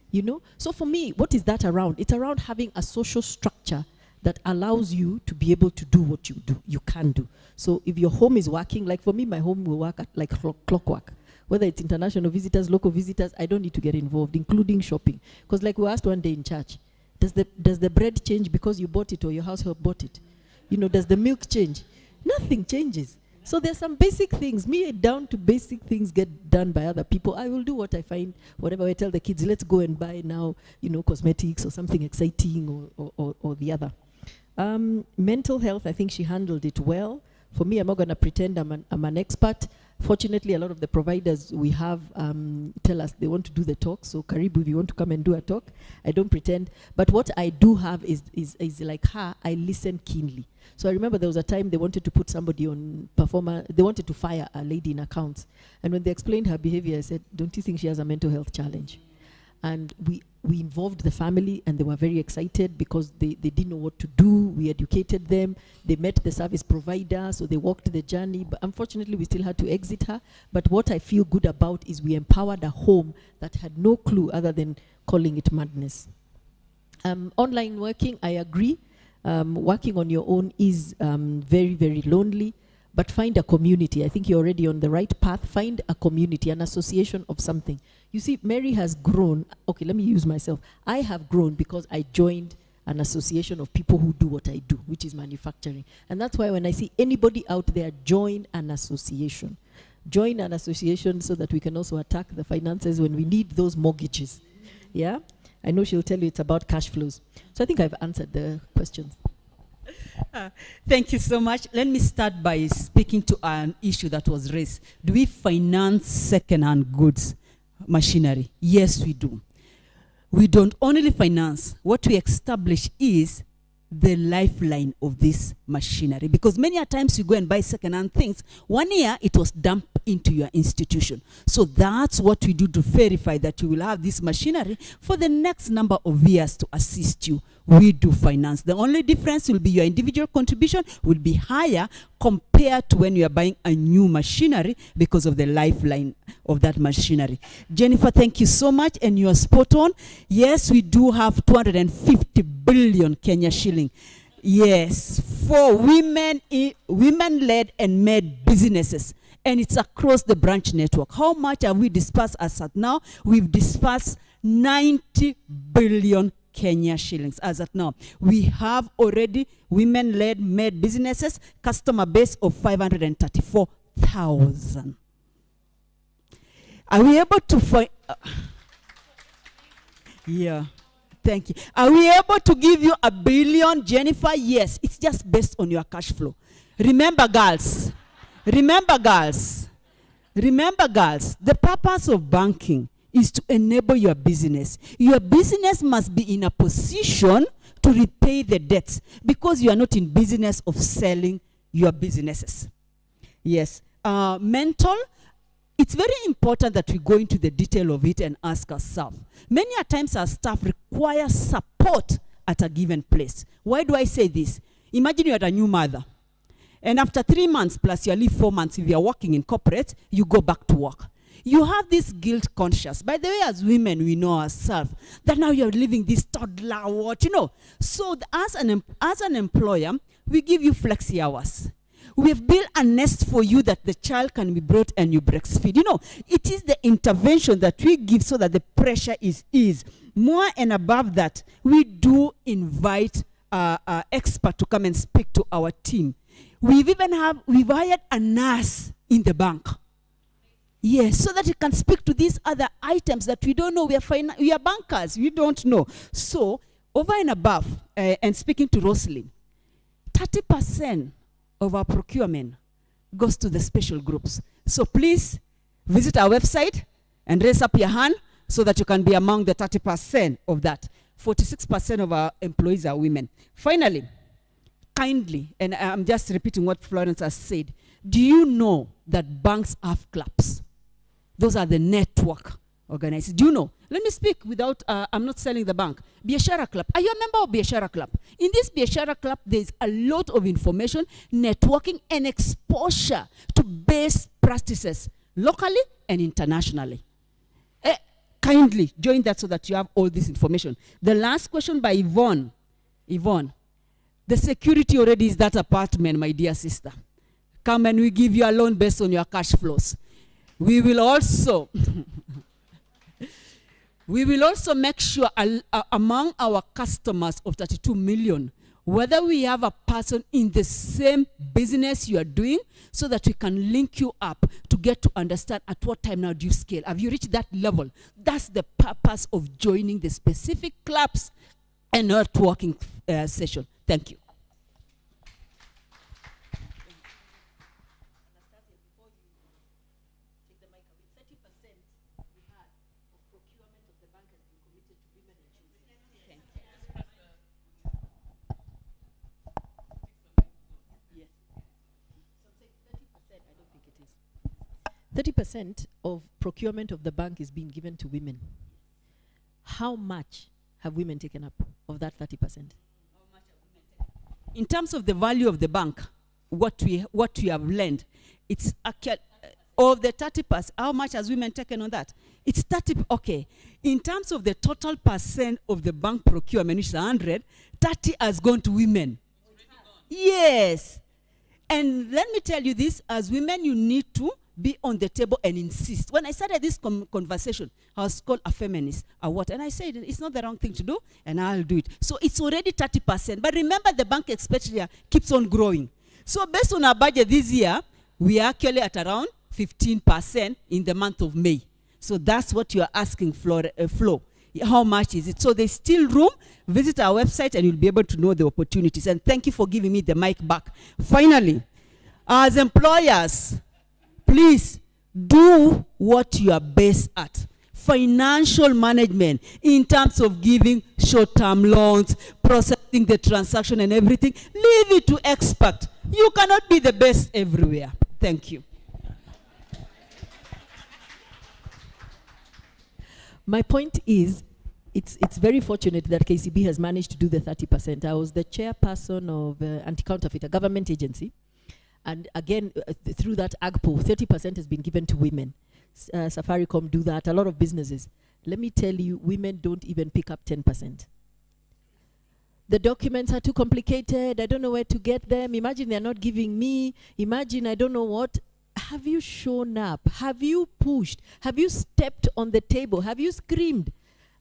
You know, so for me, what is that around? It's around having a social structure that allows you to be able to do what you can do. So if your home is working, like for me, my home will work at like clockwork. Whether it's international visitors, local visitors, I don't need to get involved, including shopping. Because like we asked one day in church, does the bread change because you bought it or your house help bought it? You know, does the milk change? Nothing changes. So there's some basic things, me down to basic things get done by other people. I will do what I find, whatever I tell the kids, let's go and buy now, you know, cosmetics or something exciting or the other. Mental health, I think she handled it well. For me, I'm not going to pretend I'm an expert. Fortunately, a lot of the providers we have tell us they want to do the talk. So Karibu, if you want to come and do a talk, I don't pretend. But what I do have is like her, I listen keenly. So I remember there was a time they wanted to put somebody on performer, they wanted to fire a lady in accounts. And when they explained her behavior, I said, don't you think she has a mental health challenge? And we involved the family, and they were very excited because they didn't know what to do. We educated them. They met the service provider, so they walked the journey. But unfortunately, we still had to exit her. But what I feel good about is we empowered a home that had no clue other than calling it madness. Online working, I agree. Working on your own is very, very lonely. But find a community. I think you're already on the right path. Find a community, an association of something. You see, Mary has grown. Okay, let me use myself. I have grown because I joined an association of people who do what I do, which is manufacturing. And that's why when I see anybody out there, join an association. Join an association so that we can also attack the finances when we need those mortgages. Yeah? I know she'll tell you it's about cash flows. So I think I've answered the questions. Thank you so much. Let me start by speaking to an issue that was raised. Do we finance second-hand goods, machinery? Yes, we do. We don't only finance. What we establish is the lifeline of this machinery, because many a times you go and buy second-hand things. 1 year it was dumped into your institution. So that's what we do to verify that you will have this machinery for the next number of years to assist you. We do finance. The only difference will be your individual contribution will be higher compared to when you are buying a new machinery because of the lifeline of that machinery. Jennifer, thank you so much, and you are spot on. Yes, we do have 250 billion Kenya shilling. Yes, for women-led and made businesses. And it's across the branch network. How much have we dispersed as at now? We've dispersed 90 billion Kenya shillings as at now. We have already women-led made businesses, customer base of 534,000. Are we able to find... yeah, thank you. Are we able to give you 1 billion, Jennifer? Yes, it's just based on your cash flow. Remember, girls, the purpose of banking is to enable your business. Your business must be in a position to repay the debts, because you are not in business of selling your businesses. Yes. Mental, it's very important that we go into the detail of it and ask ourselves. Many a times our staff require support at a given place. Why do I say this? Imagine you are a new mother, and after 3 months plus you leave 4 months, if you are working in corporate, you go back to work. You have this guilt conscious. By the way, as women, we know ourselves that now you're living this toddler, what, you know. So as an employer, we give you flexi hours. We have built a nest for you that the child can be brought and you breastfeed. You know, it is the intervention that we give so that the pressure is eased. More and above that, we do invite expert to come and speak to our team. We've hired a nurse in the bank. Yes, so that you can speak to these other items that we don't know. We are bankers, we don't know. So, over and above, and speaking to Roslyn, 30% of our procurement goes to the special groups. So please visit our website and raise up your hand so that you can be among the 30% of that. 46% of our employees are women. Finally, kindly, and I'm just repeating what Florence has said, do you know that banks have clubs? Those are the network organizers. Do you know? Let me speak without, I'm not selling the bank. Biashara Club. Are you a member of Biashara Club? In this Biashara Club, there's a lot of information, networking, and exposure to best practices, locally and internationally. Kindly join that so that you have all this information. The last question by Yvonne. Yvonne, the security already is that apartment, my dear sister. Come and we give you a loan based on your cash flows. We will also make sure among our customers of 32 million, whether we have a person in the same business you are doing, so that we can link you up to get to understand at what time now do you scale. Have you reached that level? That's the purpose of joining the specific clubs and networking session. Thank you. Yes. 30% of procurement of the bank is being given to women. How much have women taken up of that 30%? In terms of the value of the bank, what we have learned, it's of the 30%, how much has women taken on that? It's 30, okay. In terms of the total percent of the bank procurement, which is 100, 30 has gone to women. Yes. And let me tell you this, as women, you need to be on the table and insist. When I started this conversation, I was called a feminist, or what? And I said, it's not the wrong thing to do, and I'll do it. So it's already 30%. But remember, the bank expenditure keeps on growing. So based on our budget this year, we are actually at around 15% in the month of May. So that's what you are asking, Flo. How much is it? So there's still room. Visit our website and you'll be able to know the opportunities. And thank you for giving me the mic back. Finally, as employers, please do what you are best at. Financial management in terms of giving short-term loans, processing the transaction and everything. Leave it to expert. You cannot be the best everywhere. Thank you. My point is, it's very fortunate that KCB has managed to do the 30%. I was the chairperson of Anti-Counterfeit, a government agency. And again, through that AGPO, 30% has been given to women. Safaricom do that, a lot of businesses. Let me tell you, women don't even pick up 10%. The documents are too complicated. I don't know where to get them. Imagine they're not giving me. Imagine I don't know what. Have you shown up? Have you pushed? Have you stepped on the table? Have you screamed?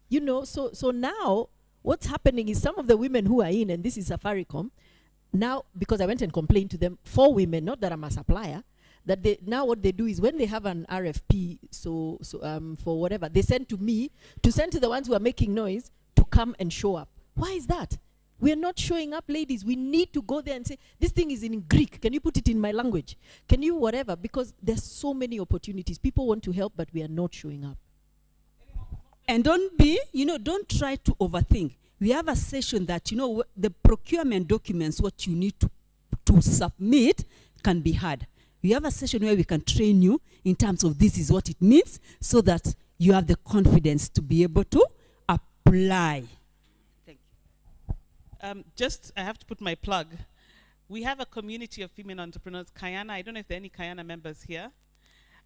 You know, so now what's happening is some of the women who are in, and this is Safaricom, now, because I went and complained to them, for women, not that I'm a supplier, that they, now what they do is when they have an RFP, for whatever, they send to me, to send to the ones who are making noise, to come and show up. Why is that? We're not showing up, ladies. We need to go there and say, this thing is in Greek. Can you put it in my language? Can you whatever? Because there's so many opportunities. People want to help, but we are not showing up. And don't try to overthink. We have a session that, the procurement documents, what you need to submit can be hard. We have a session where we can train you in terms of this is what it means so that you have the confidence to be able to apply. Thank you. I have to put my plug. We have a community of female entrepreneurs, Kayana. I don't know if there are any Kayana members here.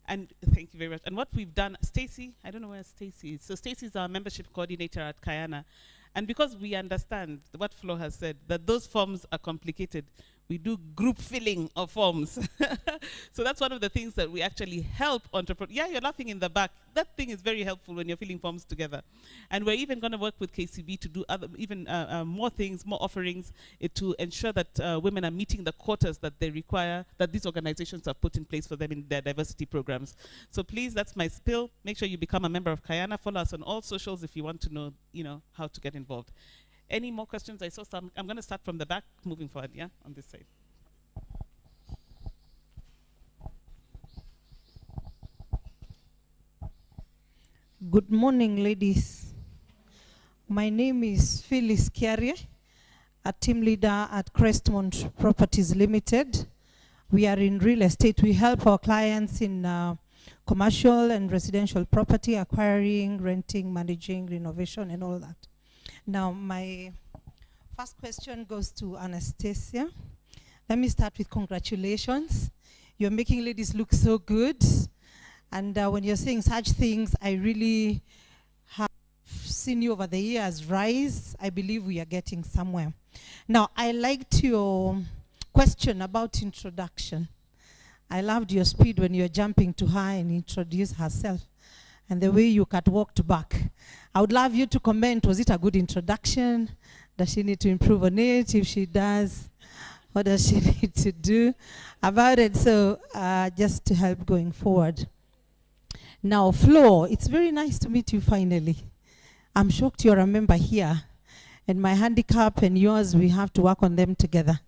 And thank you very much. And what we've done, Stacy, I don't know where Stacy is. So Stacy is our membership coordinator at Kayana. And because we understand what Flo has said, that those forms are complicated, We do group filling of forms. So that's one of the things that we actually help entrepreneurs. Yeah, you're laughing in the back. That thing is very helpful when you're filling forms together. And we're even going to work with KCB to do other, even more things, more offerings to ensure that women are meeting the quotas that they require, that these organizations have put in place for them in their diversity programs. So please, that's my spill. Make sure you become a member of Kayana. Follow us on all socials if you want to know, how to get involved. Any more questions? I saw some. I'm going to start from the back, moving forward, on this side. Good morning, ladies. My name is Phyllis Kiarie, a team leader at Crestmont Properties Limited. We are in real estate. We help our clients in commercial and residential property, acquiring, renting, managing, renovation, and all that. Now, my first question goes to Anastacia. Let me start with congratulations. You're making ladies look so good. And when you're saying such things, I really have seen you over the years rise. I believe we are getting somewhere. Now, I liked your question about introduction. I loved your speed when you're jumping to her and introduce herself, and the way you walked back. I would love you to comment, was it a good introduction? Does she need to improve on it? If she does, what does she need to do about it? So just to help going forward. Now, Flo, it's very nice to meet you finally. I'm shocked you're a member here. And my handicap and yours, we have to work on them together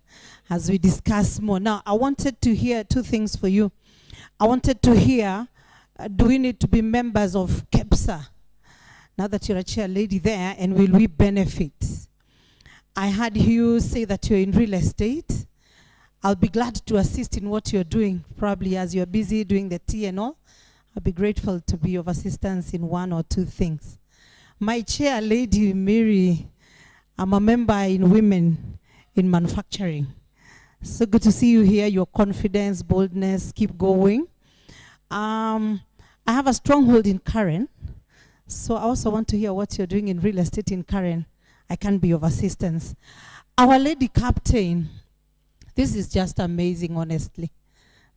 as we discuss more. Now, I wanted to hear two things for you. I wanted to hear, do we need to be members of KEPSA? Now that you're a chair lady there, and will we benefit? I heard you say that you're in real estate. I'll be glad to assist in what you're doing, probably as you're busy doing the tea and all. I'll be grateful to be of assistance in one or two things. My chair lady, Mary, I'm a member in Women in Manufacturing. So good to see you here, your confidence, boldness, keep going. I have a stronghold in Karen. So I also want to hear what you're doing in real estate in Karen. I can be of assistance. Our lady captain, this is just amazing, honestly.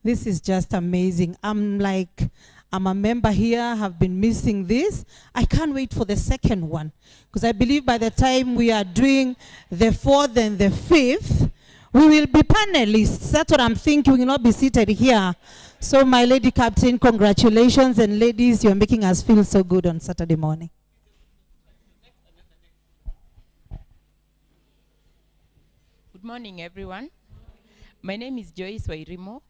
This is just amazing. I'm a member here, have been missing this. I can't wait for the second one, because I believe by the time we are doing the fourth and the fifth, we will be panelists. That's what I'm thinking. We will not be seated here. So my lady captain, congratulations. And ladies, you're making us feel so good on Saturday morning. Good morning, everyone. My name is Joyce Wairimo.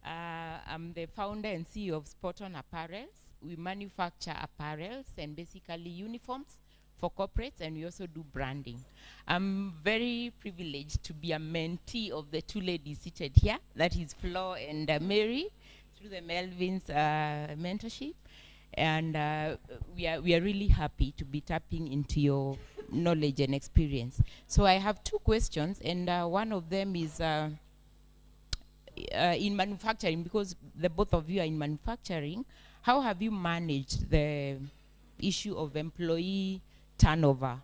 I'm the founder and CEO of Spot On Apparels. We manufacture apparels and basically uniforms for corporates, and we also do branding. I'm very privileged to be a mentee of the two ladies seated here. That is Flo and Mary, through the Melvin's mentorship. And we are really happy to be tapping into your knowledge and experience. So I have two questions, and one of them is in manufacturing, because the both of you are in manufacturing. How have you managed the issue of employee turnover?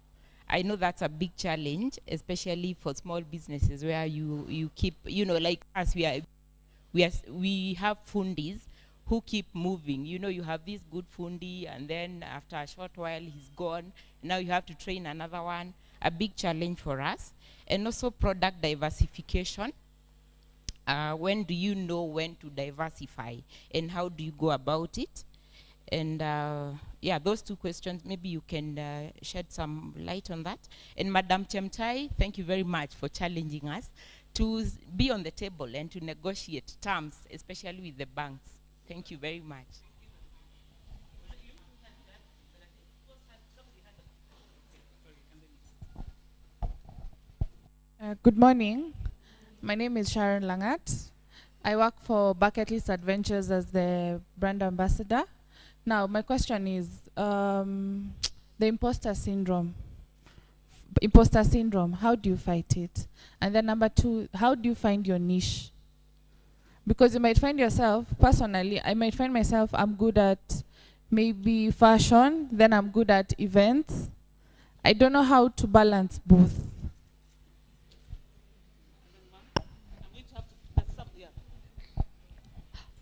I know that's a big challenge, especially for small businesses where you keep, like us, we have fundis who keep moving. You have this good fundi, and then after a short while he's gone. Now you have to train another one. A big challenge for us. And also product diversification. When do you know when to diversify, and how do you go about it? And those two questions, maybe you can shed some light on that. And Madam Kimtai, thank you very much for challenging us to be on the table and to negotiate terms, especially with the banks. Thank you very much. Good morning. My name is Sharon Langat. I work for Bucket List Adventures as the brand ambassador. Now, my question is the imposter syndrome. Imposter syndrome, how do you fight it? And then number two, how do you find your niche? Because you might find yourself, personally, I might find myself, I'm good at maybe fashion, then I'm good at events. I don't know how to balance both.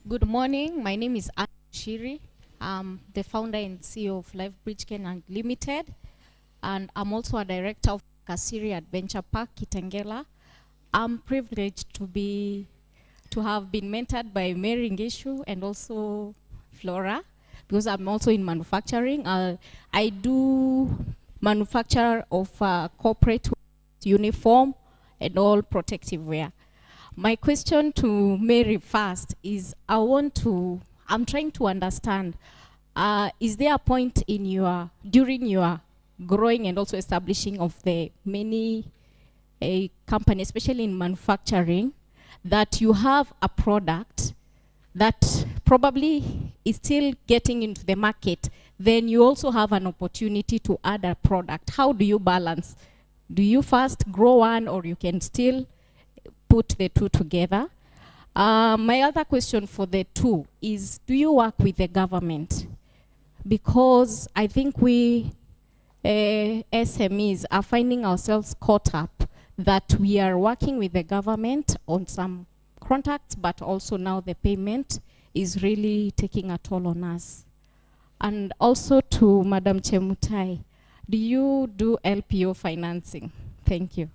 Good morning. My name is Anne Shiri. I'm the founder and CEO of LifeBridge Kenya Limited, and I'm also a director of Kasiri Adventure Park, Kitengela. I'm privileged to have been mentored by Mary Ngechu and also Flora, because I'm also in manufacturing. I do manufacture of corporate uniform and all protective wear. My question to Mary first is, I'm trying to understand, is there a point in during your growing and also establishing of the many companies, especially in manufacturing, that you have a product that probably is still getting into the market, then you also have an opportunity to add a product? How do you balance? Do you first grow one, or you can still put the two together? My other question for the two is, do you work with the government? Because I think we SMEs are finding ourselves caught up that we are working with the government on some contracts, but also now the payment is really taking a toll on us. And also to Madam Chemutai, do you do LPO financing? Thank you.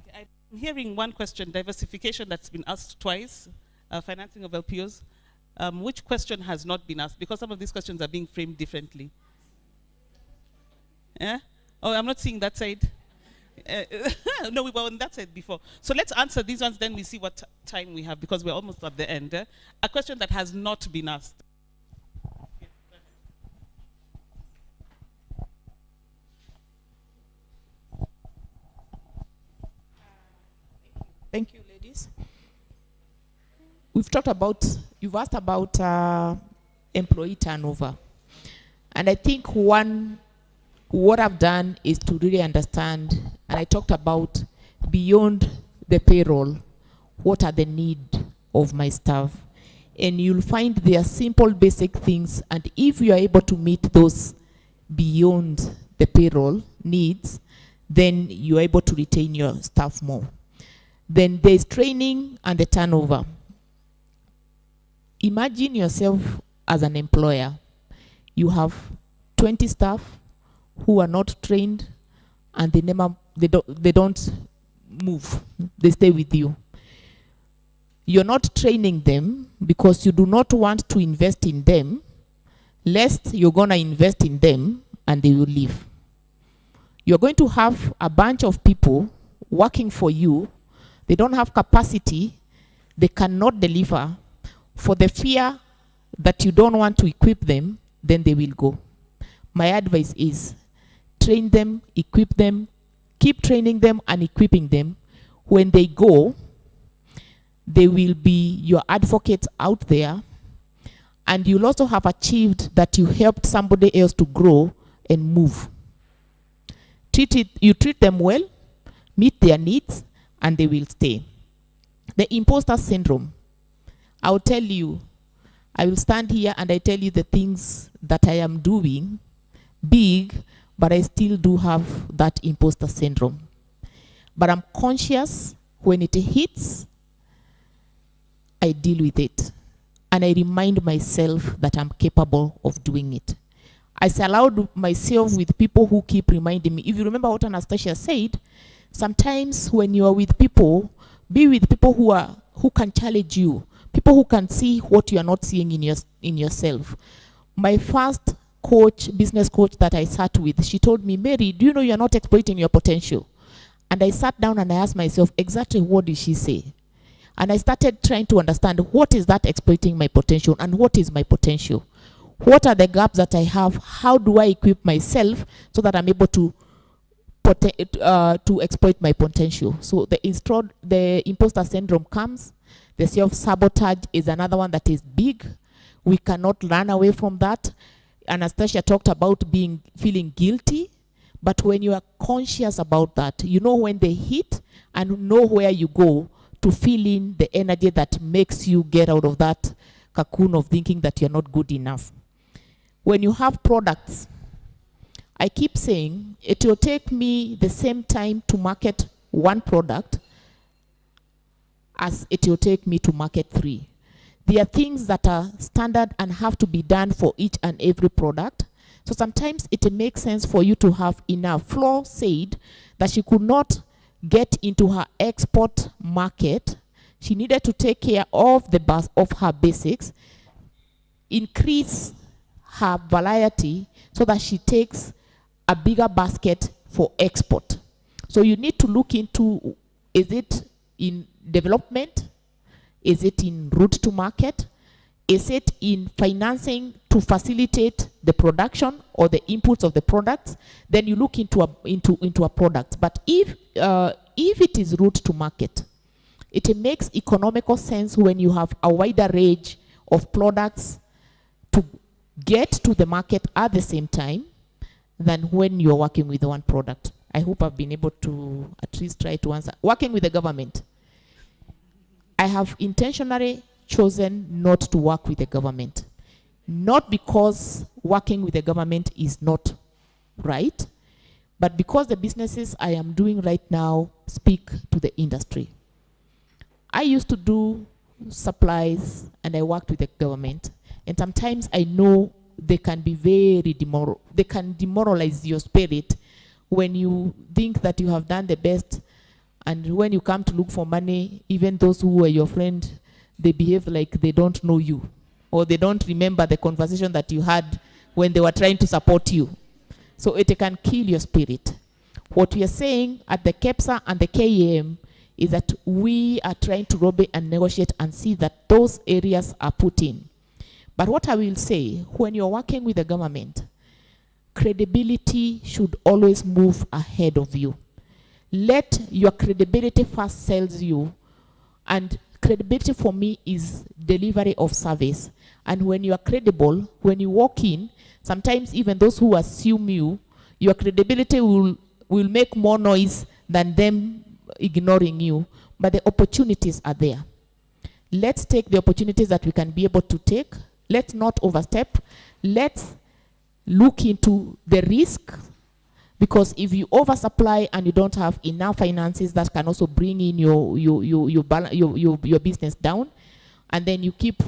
Okay, I'm hearing one question, diversification, that's been asked twice, financing of LPOs. Which question has not been asked? Because some of these questions are being framed differently. Yeah? Oh, I'm not seeing that side. No, we were on that side before. So let's answer these ones, then we see what time we have, because we're almost at the end. A question that has not been asked. Thank you, ladies. You've asked about employee turnover. And I think what I've done is to really understand, and I talked about beyond the payroll, what are the needs of my staff. And you'll find they are simple, basic things, and if you are able to meet those beyond the payroll needs, then you're able to retain your staff more. Then there's training and the turnover. Imagine yourself as an employer. You have 20 staff who are not trained, and they don't move. They stay with you. You're not training them because you do not want to invest in them, lest you're going to invest in them and they will leave. You're going to have a bunch of people working for you. They don't have capacity. They cannot deliver. For the fear that you don't want to equip them, then they will go. My advice is, train them, equip them, keep training them and equipping them. When they go, they will be your advocates out there, and you'll also have achieved that you helped somebody else to grow and move. You treat them well, meet their needs, and they will stay. The imposter syndrome. I'll tell you, I will stand here and I tell you the things that I am doing big, but I still do have that imposter syndrome. But I'm conscious when it hits, I deal with it. And I remind myself that I'm capable of doing it. I surround myself with people who keep reminding me. If you remember what Anastacia said, sometimes when you are with people, be with people who can challenge you, people who can see what you are not seeing in yourself. My first business coach that I sat with, she told me, Mary, do you know you're not exploiting your potential? And I sat down and I asked myself, exactly what did she say? And I started trying to understand, what is that exploiting my potential and what is my potential? What are the gaps that I have? How do I equip myself so that I'm able to exploit my potential? So the imposter syndrome comes. The self-sabotage is another one that is big. We cannot run away from that. Anastacia talked about feeling guilty, but when you are conscious about that, you know when they hit and know where you go to feel in the energy that makes you get out of that cocoon of thinking that you're not good enough. When you have products, I keep saying it will take me the same time to market one product as it will take me to market 3. There are things that are standard and have to be done for each and every product. So sometimes it makes sense for you to have enough. Flo said that she could not get into her export market. She needed to take care of her basics, increase her variety so that she takes a bigger basket for export. So you need to look into, is it in development? Is it in route to market? Is it in financing to facilitate the production or the inputs of the products? Then you look into a product. But if it is route to market, it makes economical sense when you have a wider range of products to get to the market at the same time than when you're working with one product. I hope I've been able to at least try to answer. Working with the government, I have intentionally chosen not to work with the government. Not because working with the government is not right, but because the businesses I am doing right now speak to the industry. I used to do supplies and I worked with the government, and sometimes I know they can be they can demoralize your spirit when you think that you have done the best, and when you come to look for money, even those who were your friend, they behave like they don't know you, or they don't remember the conversation that you had when they were trying to support you. So it can kill your spirit. What we are saying at the KEPSA and the KEM is that we are trying to lobby and negotiate and see that those areas are put in. But what I will say, when you're working with the government, credibility should always move ahead of you. Let your credibility first sells you, and credibility for me is delivery of service. And when you are credible, when you walk in, sometimes even those who assume you, your credibility will make more noise than them ignoring you, but the opportunities are there. Let's take the opportunities that we can be able to take. Let's not overstep. Let's look into the risk, because if you oversupply and you don't have enough finances, that can also bring in your business down, and then you keep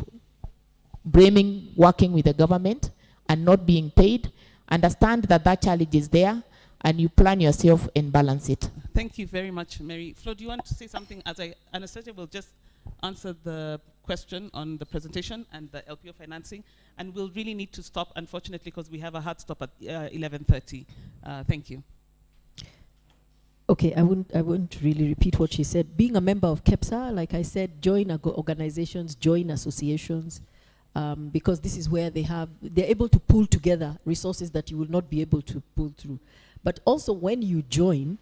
blaming working with the government and not being paid. Understand that that challenge is there, and you plan yourself and balance it. Thank you very much, Mary. Flo, do you want to say something? Anastacia will just answer the question on the presentation and the LPO financing, and we'll really need to stop, unfortunately, because we have a hard stop at 11:30. Thank you. Okay, I won't really repeat what she said. Being a member of KEPSA, like I said, join organizations, join associations, because this is where they're able to pull together resources that you will not be able to pull through. But also when you join,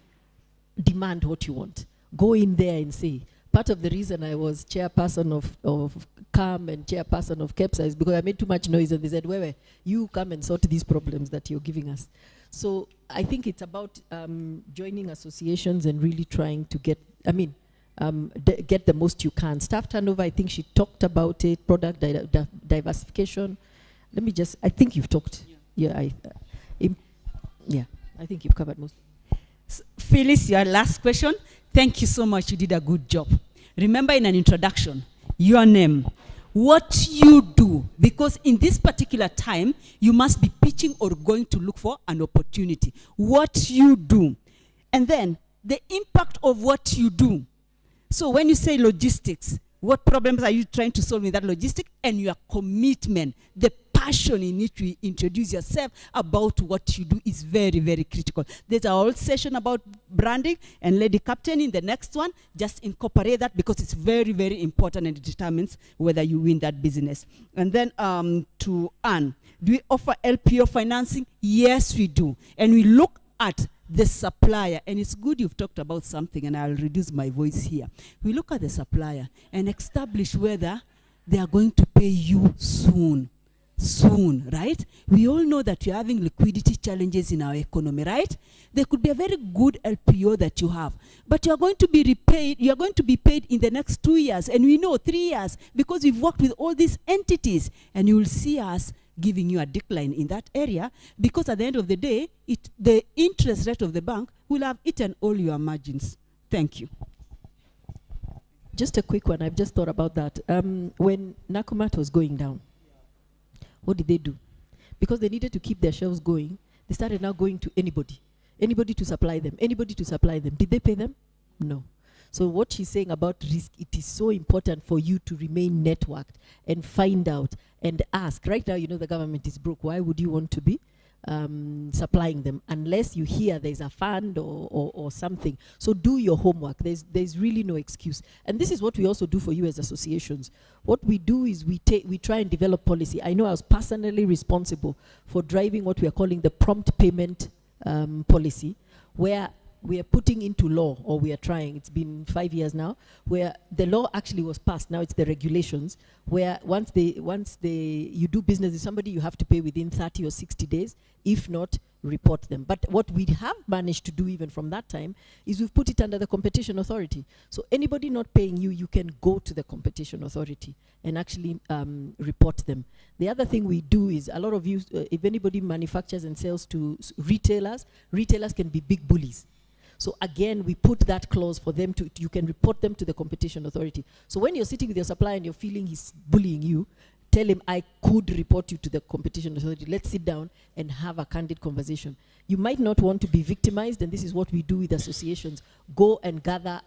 demand what you want. Go in there and say. Part of the reason I was chairperson of CAM and chairperson of KEPSA is because I made too much noise, and they said, Wewe, you come and sort these problems that you're giving us. So I think it's about joining associations and really trying to get the most you can. Staff turnover, I think she talked about it. Product diversification. I think you've talked. Yeah, I think you've covered most. Phyllis, your last question. Thank you so much. You did a good job. Remember in an introduction, your name, what you do, because in this particular time, you must be pitching or going to look for an opportunity. What you do. And then the impact of what you do. So when you say logistics, what problems are you trying to solve in that logistic? And your commitment, the passion in which you introduce yourself about what you do is very, very critical. There's a whole session about branding, and Lady Captain in the next one, just incorporate that because it's very, very important and it determines whether you win that business. And then to Anne, do we offer LPO financing? Yes, we do. And we look at the supplier, and it's good you've talked about something, and I'll reduce my voice here. We look at the supplier and establish whether they are going to pay you soon, right? We all know that we're having liquidity challenges in our economy, right? There could be a very good LPO that you have, but you're going to be repaid, you're going to be paid in the next 2 years, and we know 3 years, because we've worked with all these entities, and you will see us giving you a decline in that area, because at the end of the day, the interest rate of the bank will have eaten all your margins. Thank you. Just a quick one. I've just thought about that. When Nakumat was going down, what did they do? Because they needed to keep their shelves going, they started now going to anybody. Anybody to supply them. Anybody to supply them. Did they pay them? No. So what she's saying about risk, it is so important for you to remain networked and find out and ask. Right now, you know the government is broke. Why would you want to be supplying them unless you hear there's a fund or something? So do your homework. There's really no excuse. And this is what we also do for you as associations. What we do is we try and develop policy. I know I was personally responsible for driving what we are calling the prompt payment policy, where we are putting into law, or we are trying, it's been 5 years now, where the law actually was passed, now it's the regulations, where once you do business with somebody, you have to pay within 30 or 60 days, if not, report them. But what we have managed to do even from that time is we've put it under the competition authority. So anybody not paying you, you can go to the competition authority and actually report them. The other thing we do is, a lot of you, if anybody manufactures and sells to retailers can be big bullies. So again, we put that clause for them to, you can report them to the competition authority. So when you're sitting with your supplier and you're feeling he's bullying you, tell him, I could report you to the competition authority. Let's sit down and have a candid conversation. You might not want to be victimized, and this is what we do with associations. Go and gather,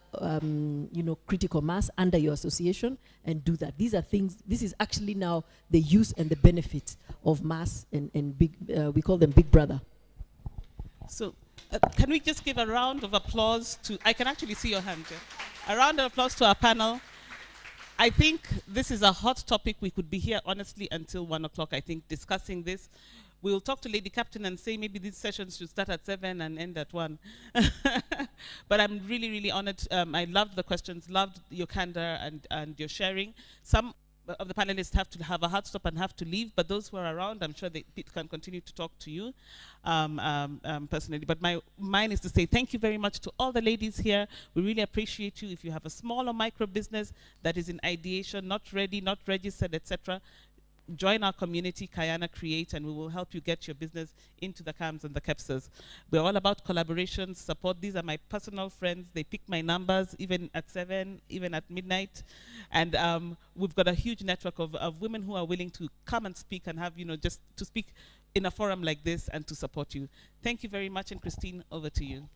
critical mass under your association and do that. These are things, this is actually now the use and the benefits of mass and big, we call them Big Brother. So, can we just give a round of applause to, I can actually see your hand, yeah? A round of applause to our panel. I think this is a hot topic. We could be here, honestly, until 1 o'clock, I think, discussing this. We'll talk to Lady Captain and say maybe these sessions should start at 7 and end at 1. But I'm really, really honored. I loved the questions, loved your candor and your sharing. Some of the panelists have to have a hard stop and have to leave, but those who are around, I'm sure they can continue to talk to you personally. But mine is to say thank you very much to all the ladies here. We really appreciate you. If you have a small or micro business that is in ideation, not ready, not registered, etc., join our community, Kayana Create, and we will help you get your business into the CAMs and the KEPSAs. We're all about collaboration, support. These are my personal friends. They pick my numbers, even at 7, even at midnight. And we've got a huge network of women who are willing to come and speak and have, just to speak in a forum like this and to support you. Thank you very much, and Christine, over to you.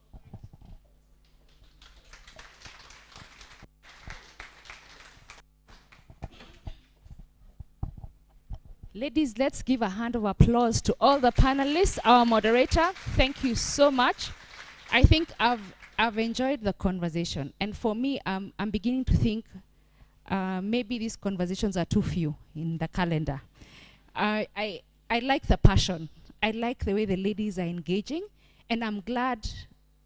Ladies, let's give a hand of applause to all the panelists, our moderator. Thank you so much. I think I've enjoyed the conversation. And for me, I'm beginning to think maybe these conversations are too few in the calendar. I like the passion. I like the way the ladies are engaging. And I'm glad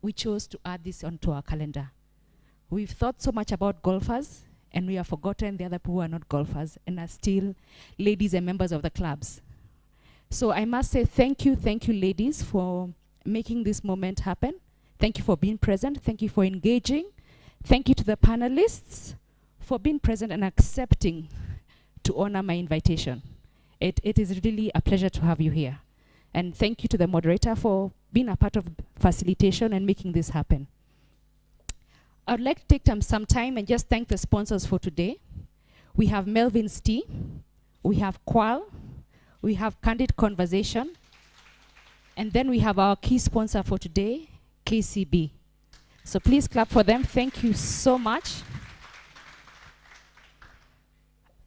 we chose to add this onto our calendar. We've thought so much about golfers, and we have forgotten the other people who are not golfers and are still ladies and members of the clubs. So I must say thank you, ladies, for making this moment happen. Thank you for being present. Thank you for engaging. Thank you to the panelists for being present and accepting to honor my invitation. It is really a pleasure to have you here. And thank you to the moderator for being a part of facilitation and making this happen. I'd like to take some time and just thank the sponsors for today. We have Melvin's Tea, we have Qual, we have Candid Conversation, and then we have our key sponsor for today, KCB. So please clap for them. Thank you so much.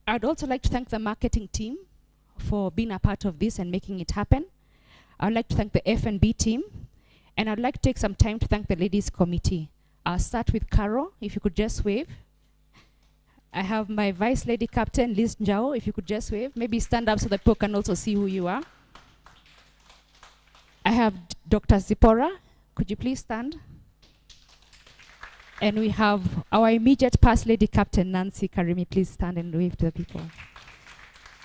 I'd also like to thank the marketing team for being a part of this and making it happen. I'd like to thank the F&B team, and I'd like to take some time to thank the ladies committee. I'll start with Carol, if you could just wave. I have my Vice Lady Captain, Liz Njao, if you could just wave. Maybe stand up so that people can also see who you are. I have Dr. Zipporah. Could you please stand? And we have our immediate past Lady Captain, Nancy Karimi. Please stand and wave to the people.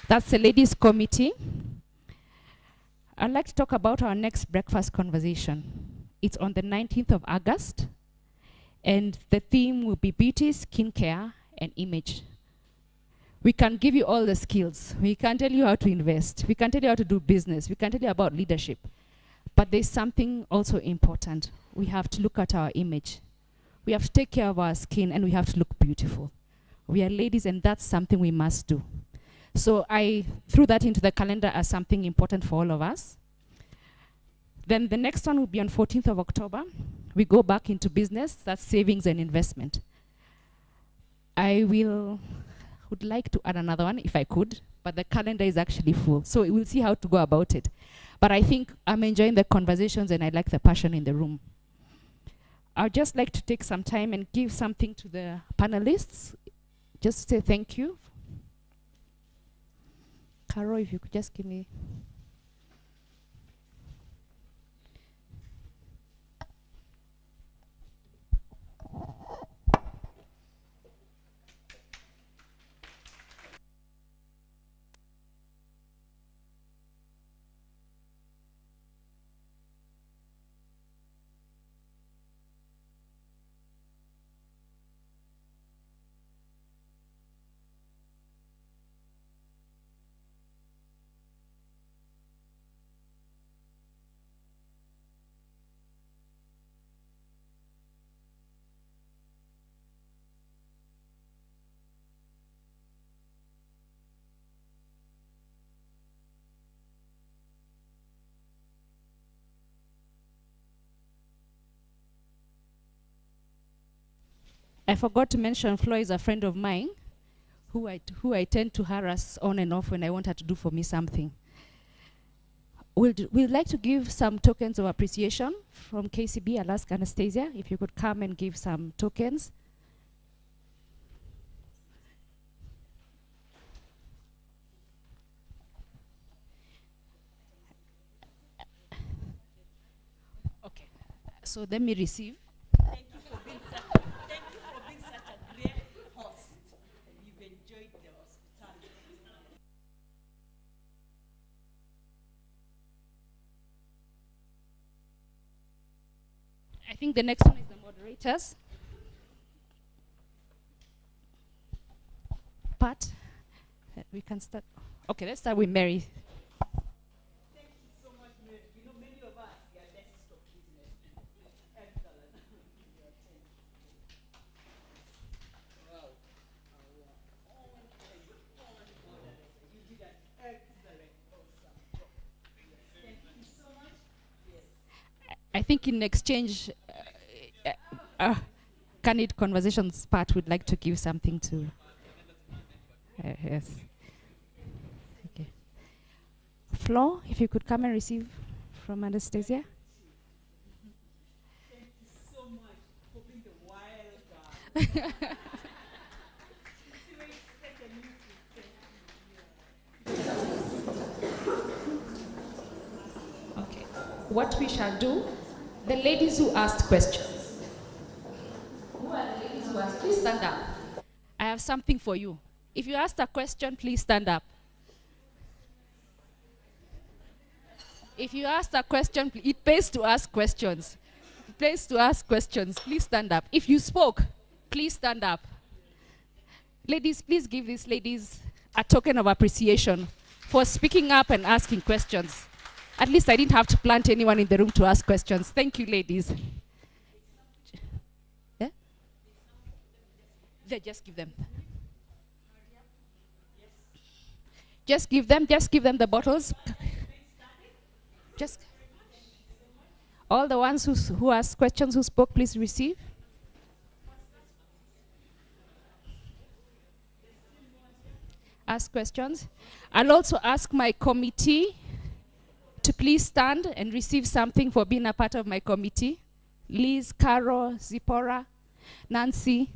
That's the ladies committee. I'd like to talk about our next breakfast conversation. It's on the 19th of August. And the theme will be beauty, skincare, and image. We can give you all the skills. We can tell you how to invest. We can tell you how to do business. We can tell you about leadership. But there's something also important. We have to look at our image. We have to take care of our skin, and we have to look beautiful. We are ladies, and that's something we must do. So I threw that into the calendar as something important for all of us. Then the next one will be on 14th of October. We go back into business, that's savings and investment. I would like to add another one if I could, but the calendar is actually full. So we'll see how to go about it. But I think I'm enjoying the conversations and I like the passion in the room. I'd just like to take some time and give something to the panelists. Just say thank you. Caro, if you could just give me. I forgot to mention Flora is a friend of mine who I tend to harass on and off when I want her to do for me something. We'd like to give some tokens of appreciation from KCB. I'll ask Anastacia if you could come and give some tokens. Okay, so let me receive. Thank you for being such a great host. You've enjoyed the hospitality. I think the next one is the moderators. Pat, we can start. Okay, let's start with Mary. Thank you so much, Mary. You know, many of us are desktop business. Excellent. Wow. You did an excellent, awesome job. Thank you so much. Yes. I think in exchange, Candid Conversations part would like to give something to. Yes. Okay. Flo, if you could come and receive from Anastacia. Thank you so much for being the wild card. Okay. What we shall do, the ladies who asked questions. Who are the ladies who asked? Please stand up. I have something for you. If you asked a question, please stand up. If you asked a question, it pays to ask questions. It pays to ask questions. Please stand up. If you spoke, please stand up. Ladies, please give these ladies a token of appreciation for speaking up and asking questions. At least I didn't have to plant anyone in the room to ask questions. Thank you, ladies. Yeah? They just give them. Just give them the bottles. Just all the ones who asked questions, who spoke, please receive. Ask questions. I'll also ask my committee to please stand and receive something for being a part of my committee. Liz, Caro, Zipporah, Nancy.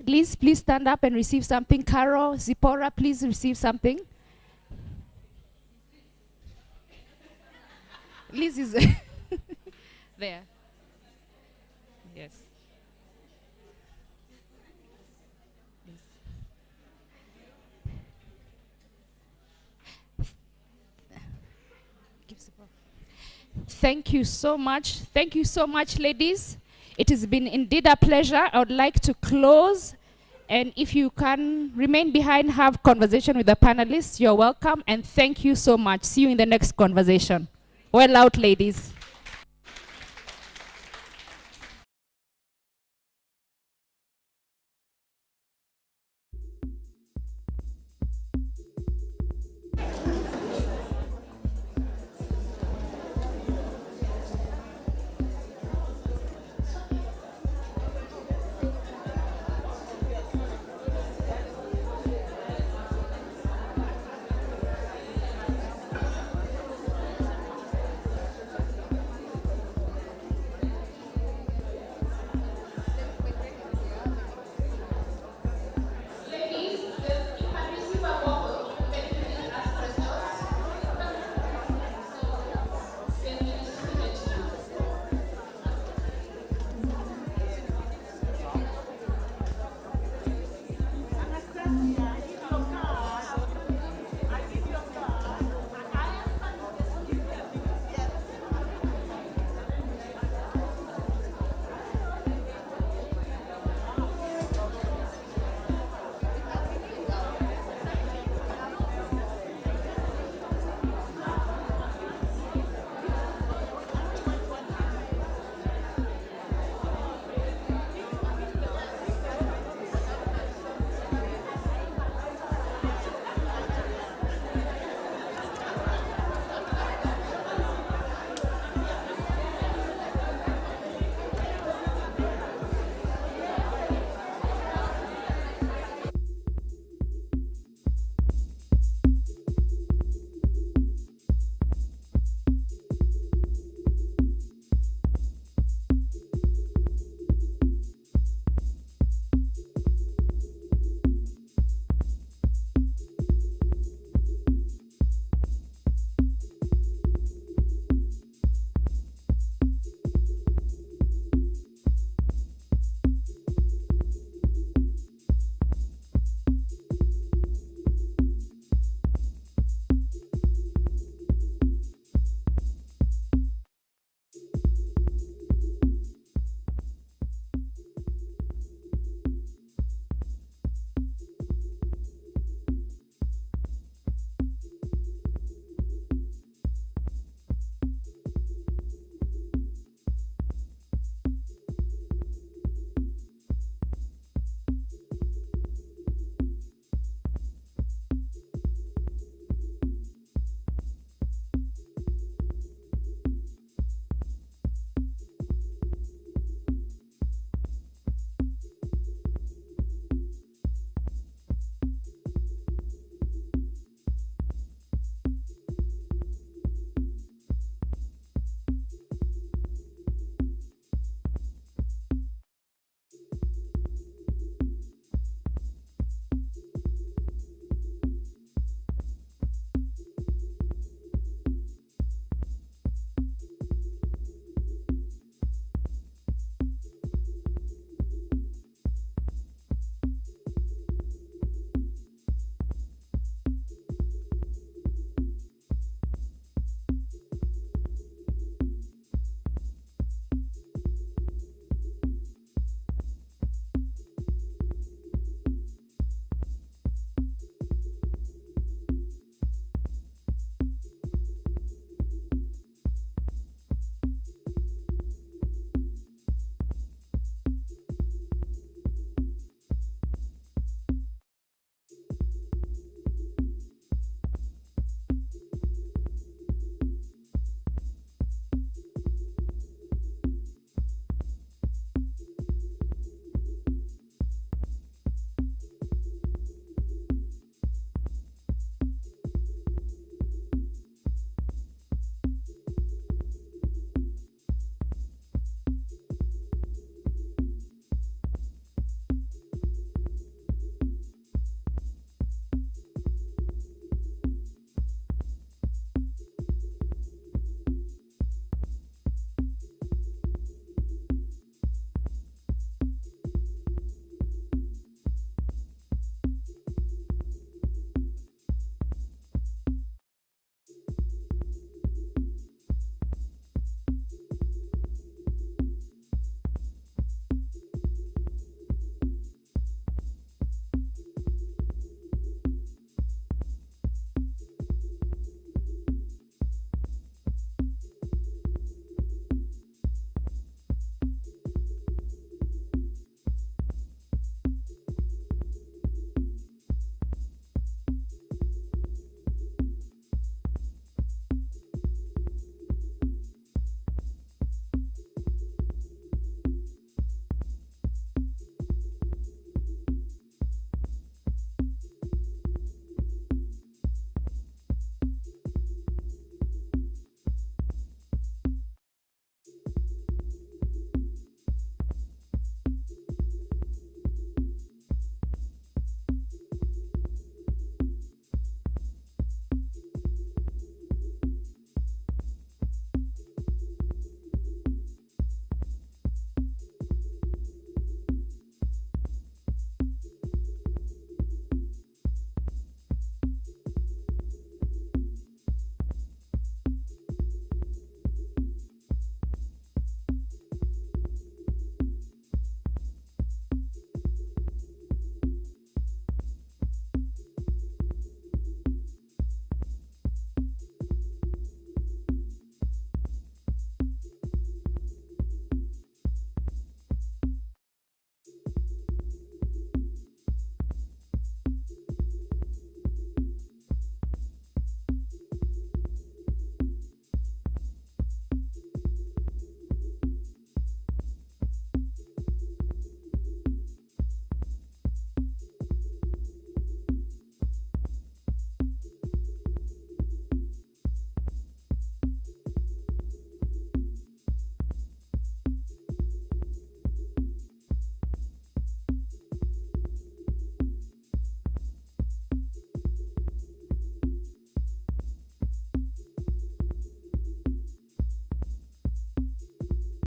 Liz, please stand up and receive something. Caro, Zipporah, please receive something. Liz is there. Yes. Thank you so much. Thank you so much, ladies. It has been indeed a pleasure. I would like to close. And if you can remain behind, have conversation with the panelists, you're welcome. And thank you so much. See you in the next conversation. Well out, ladies.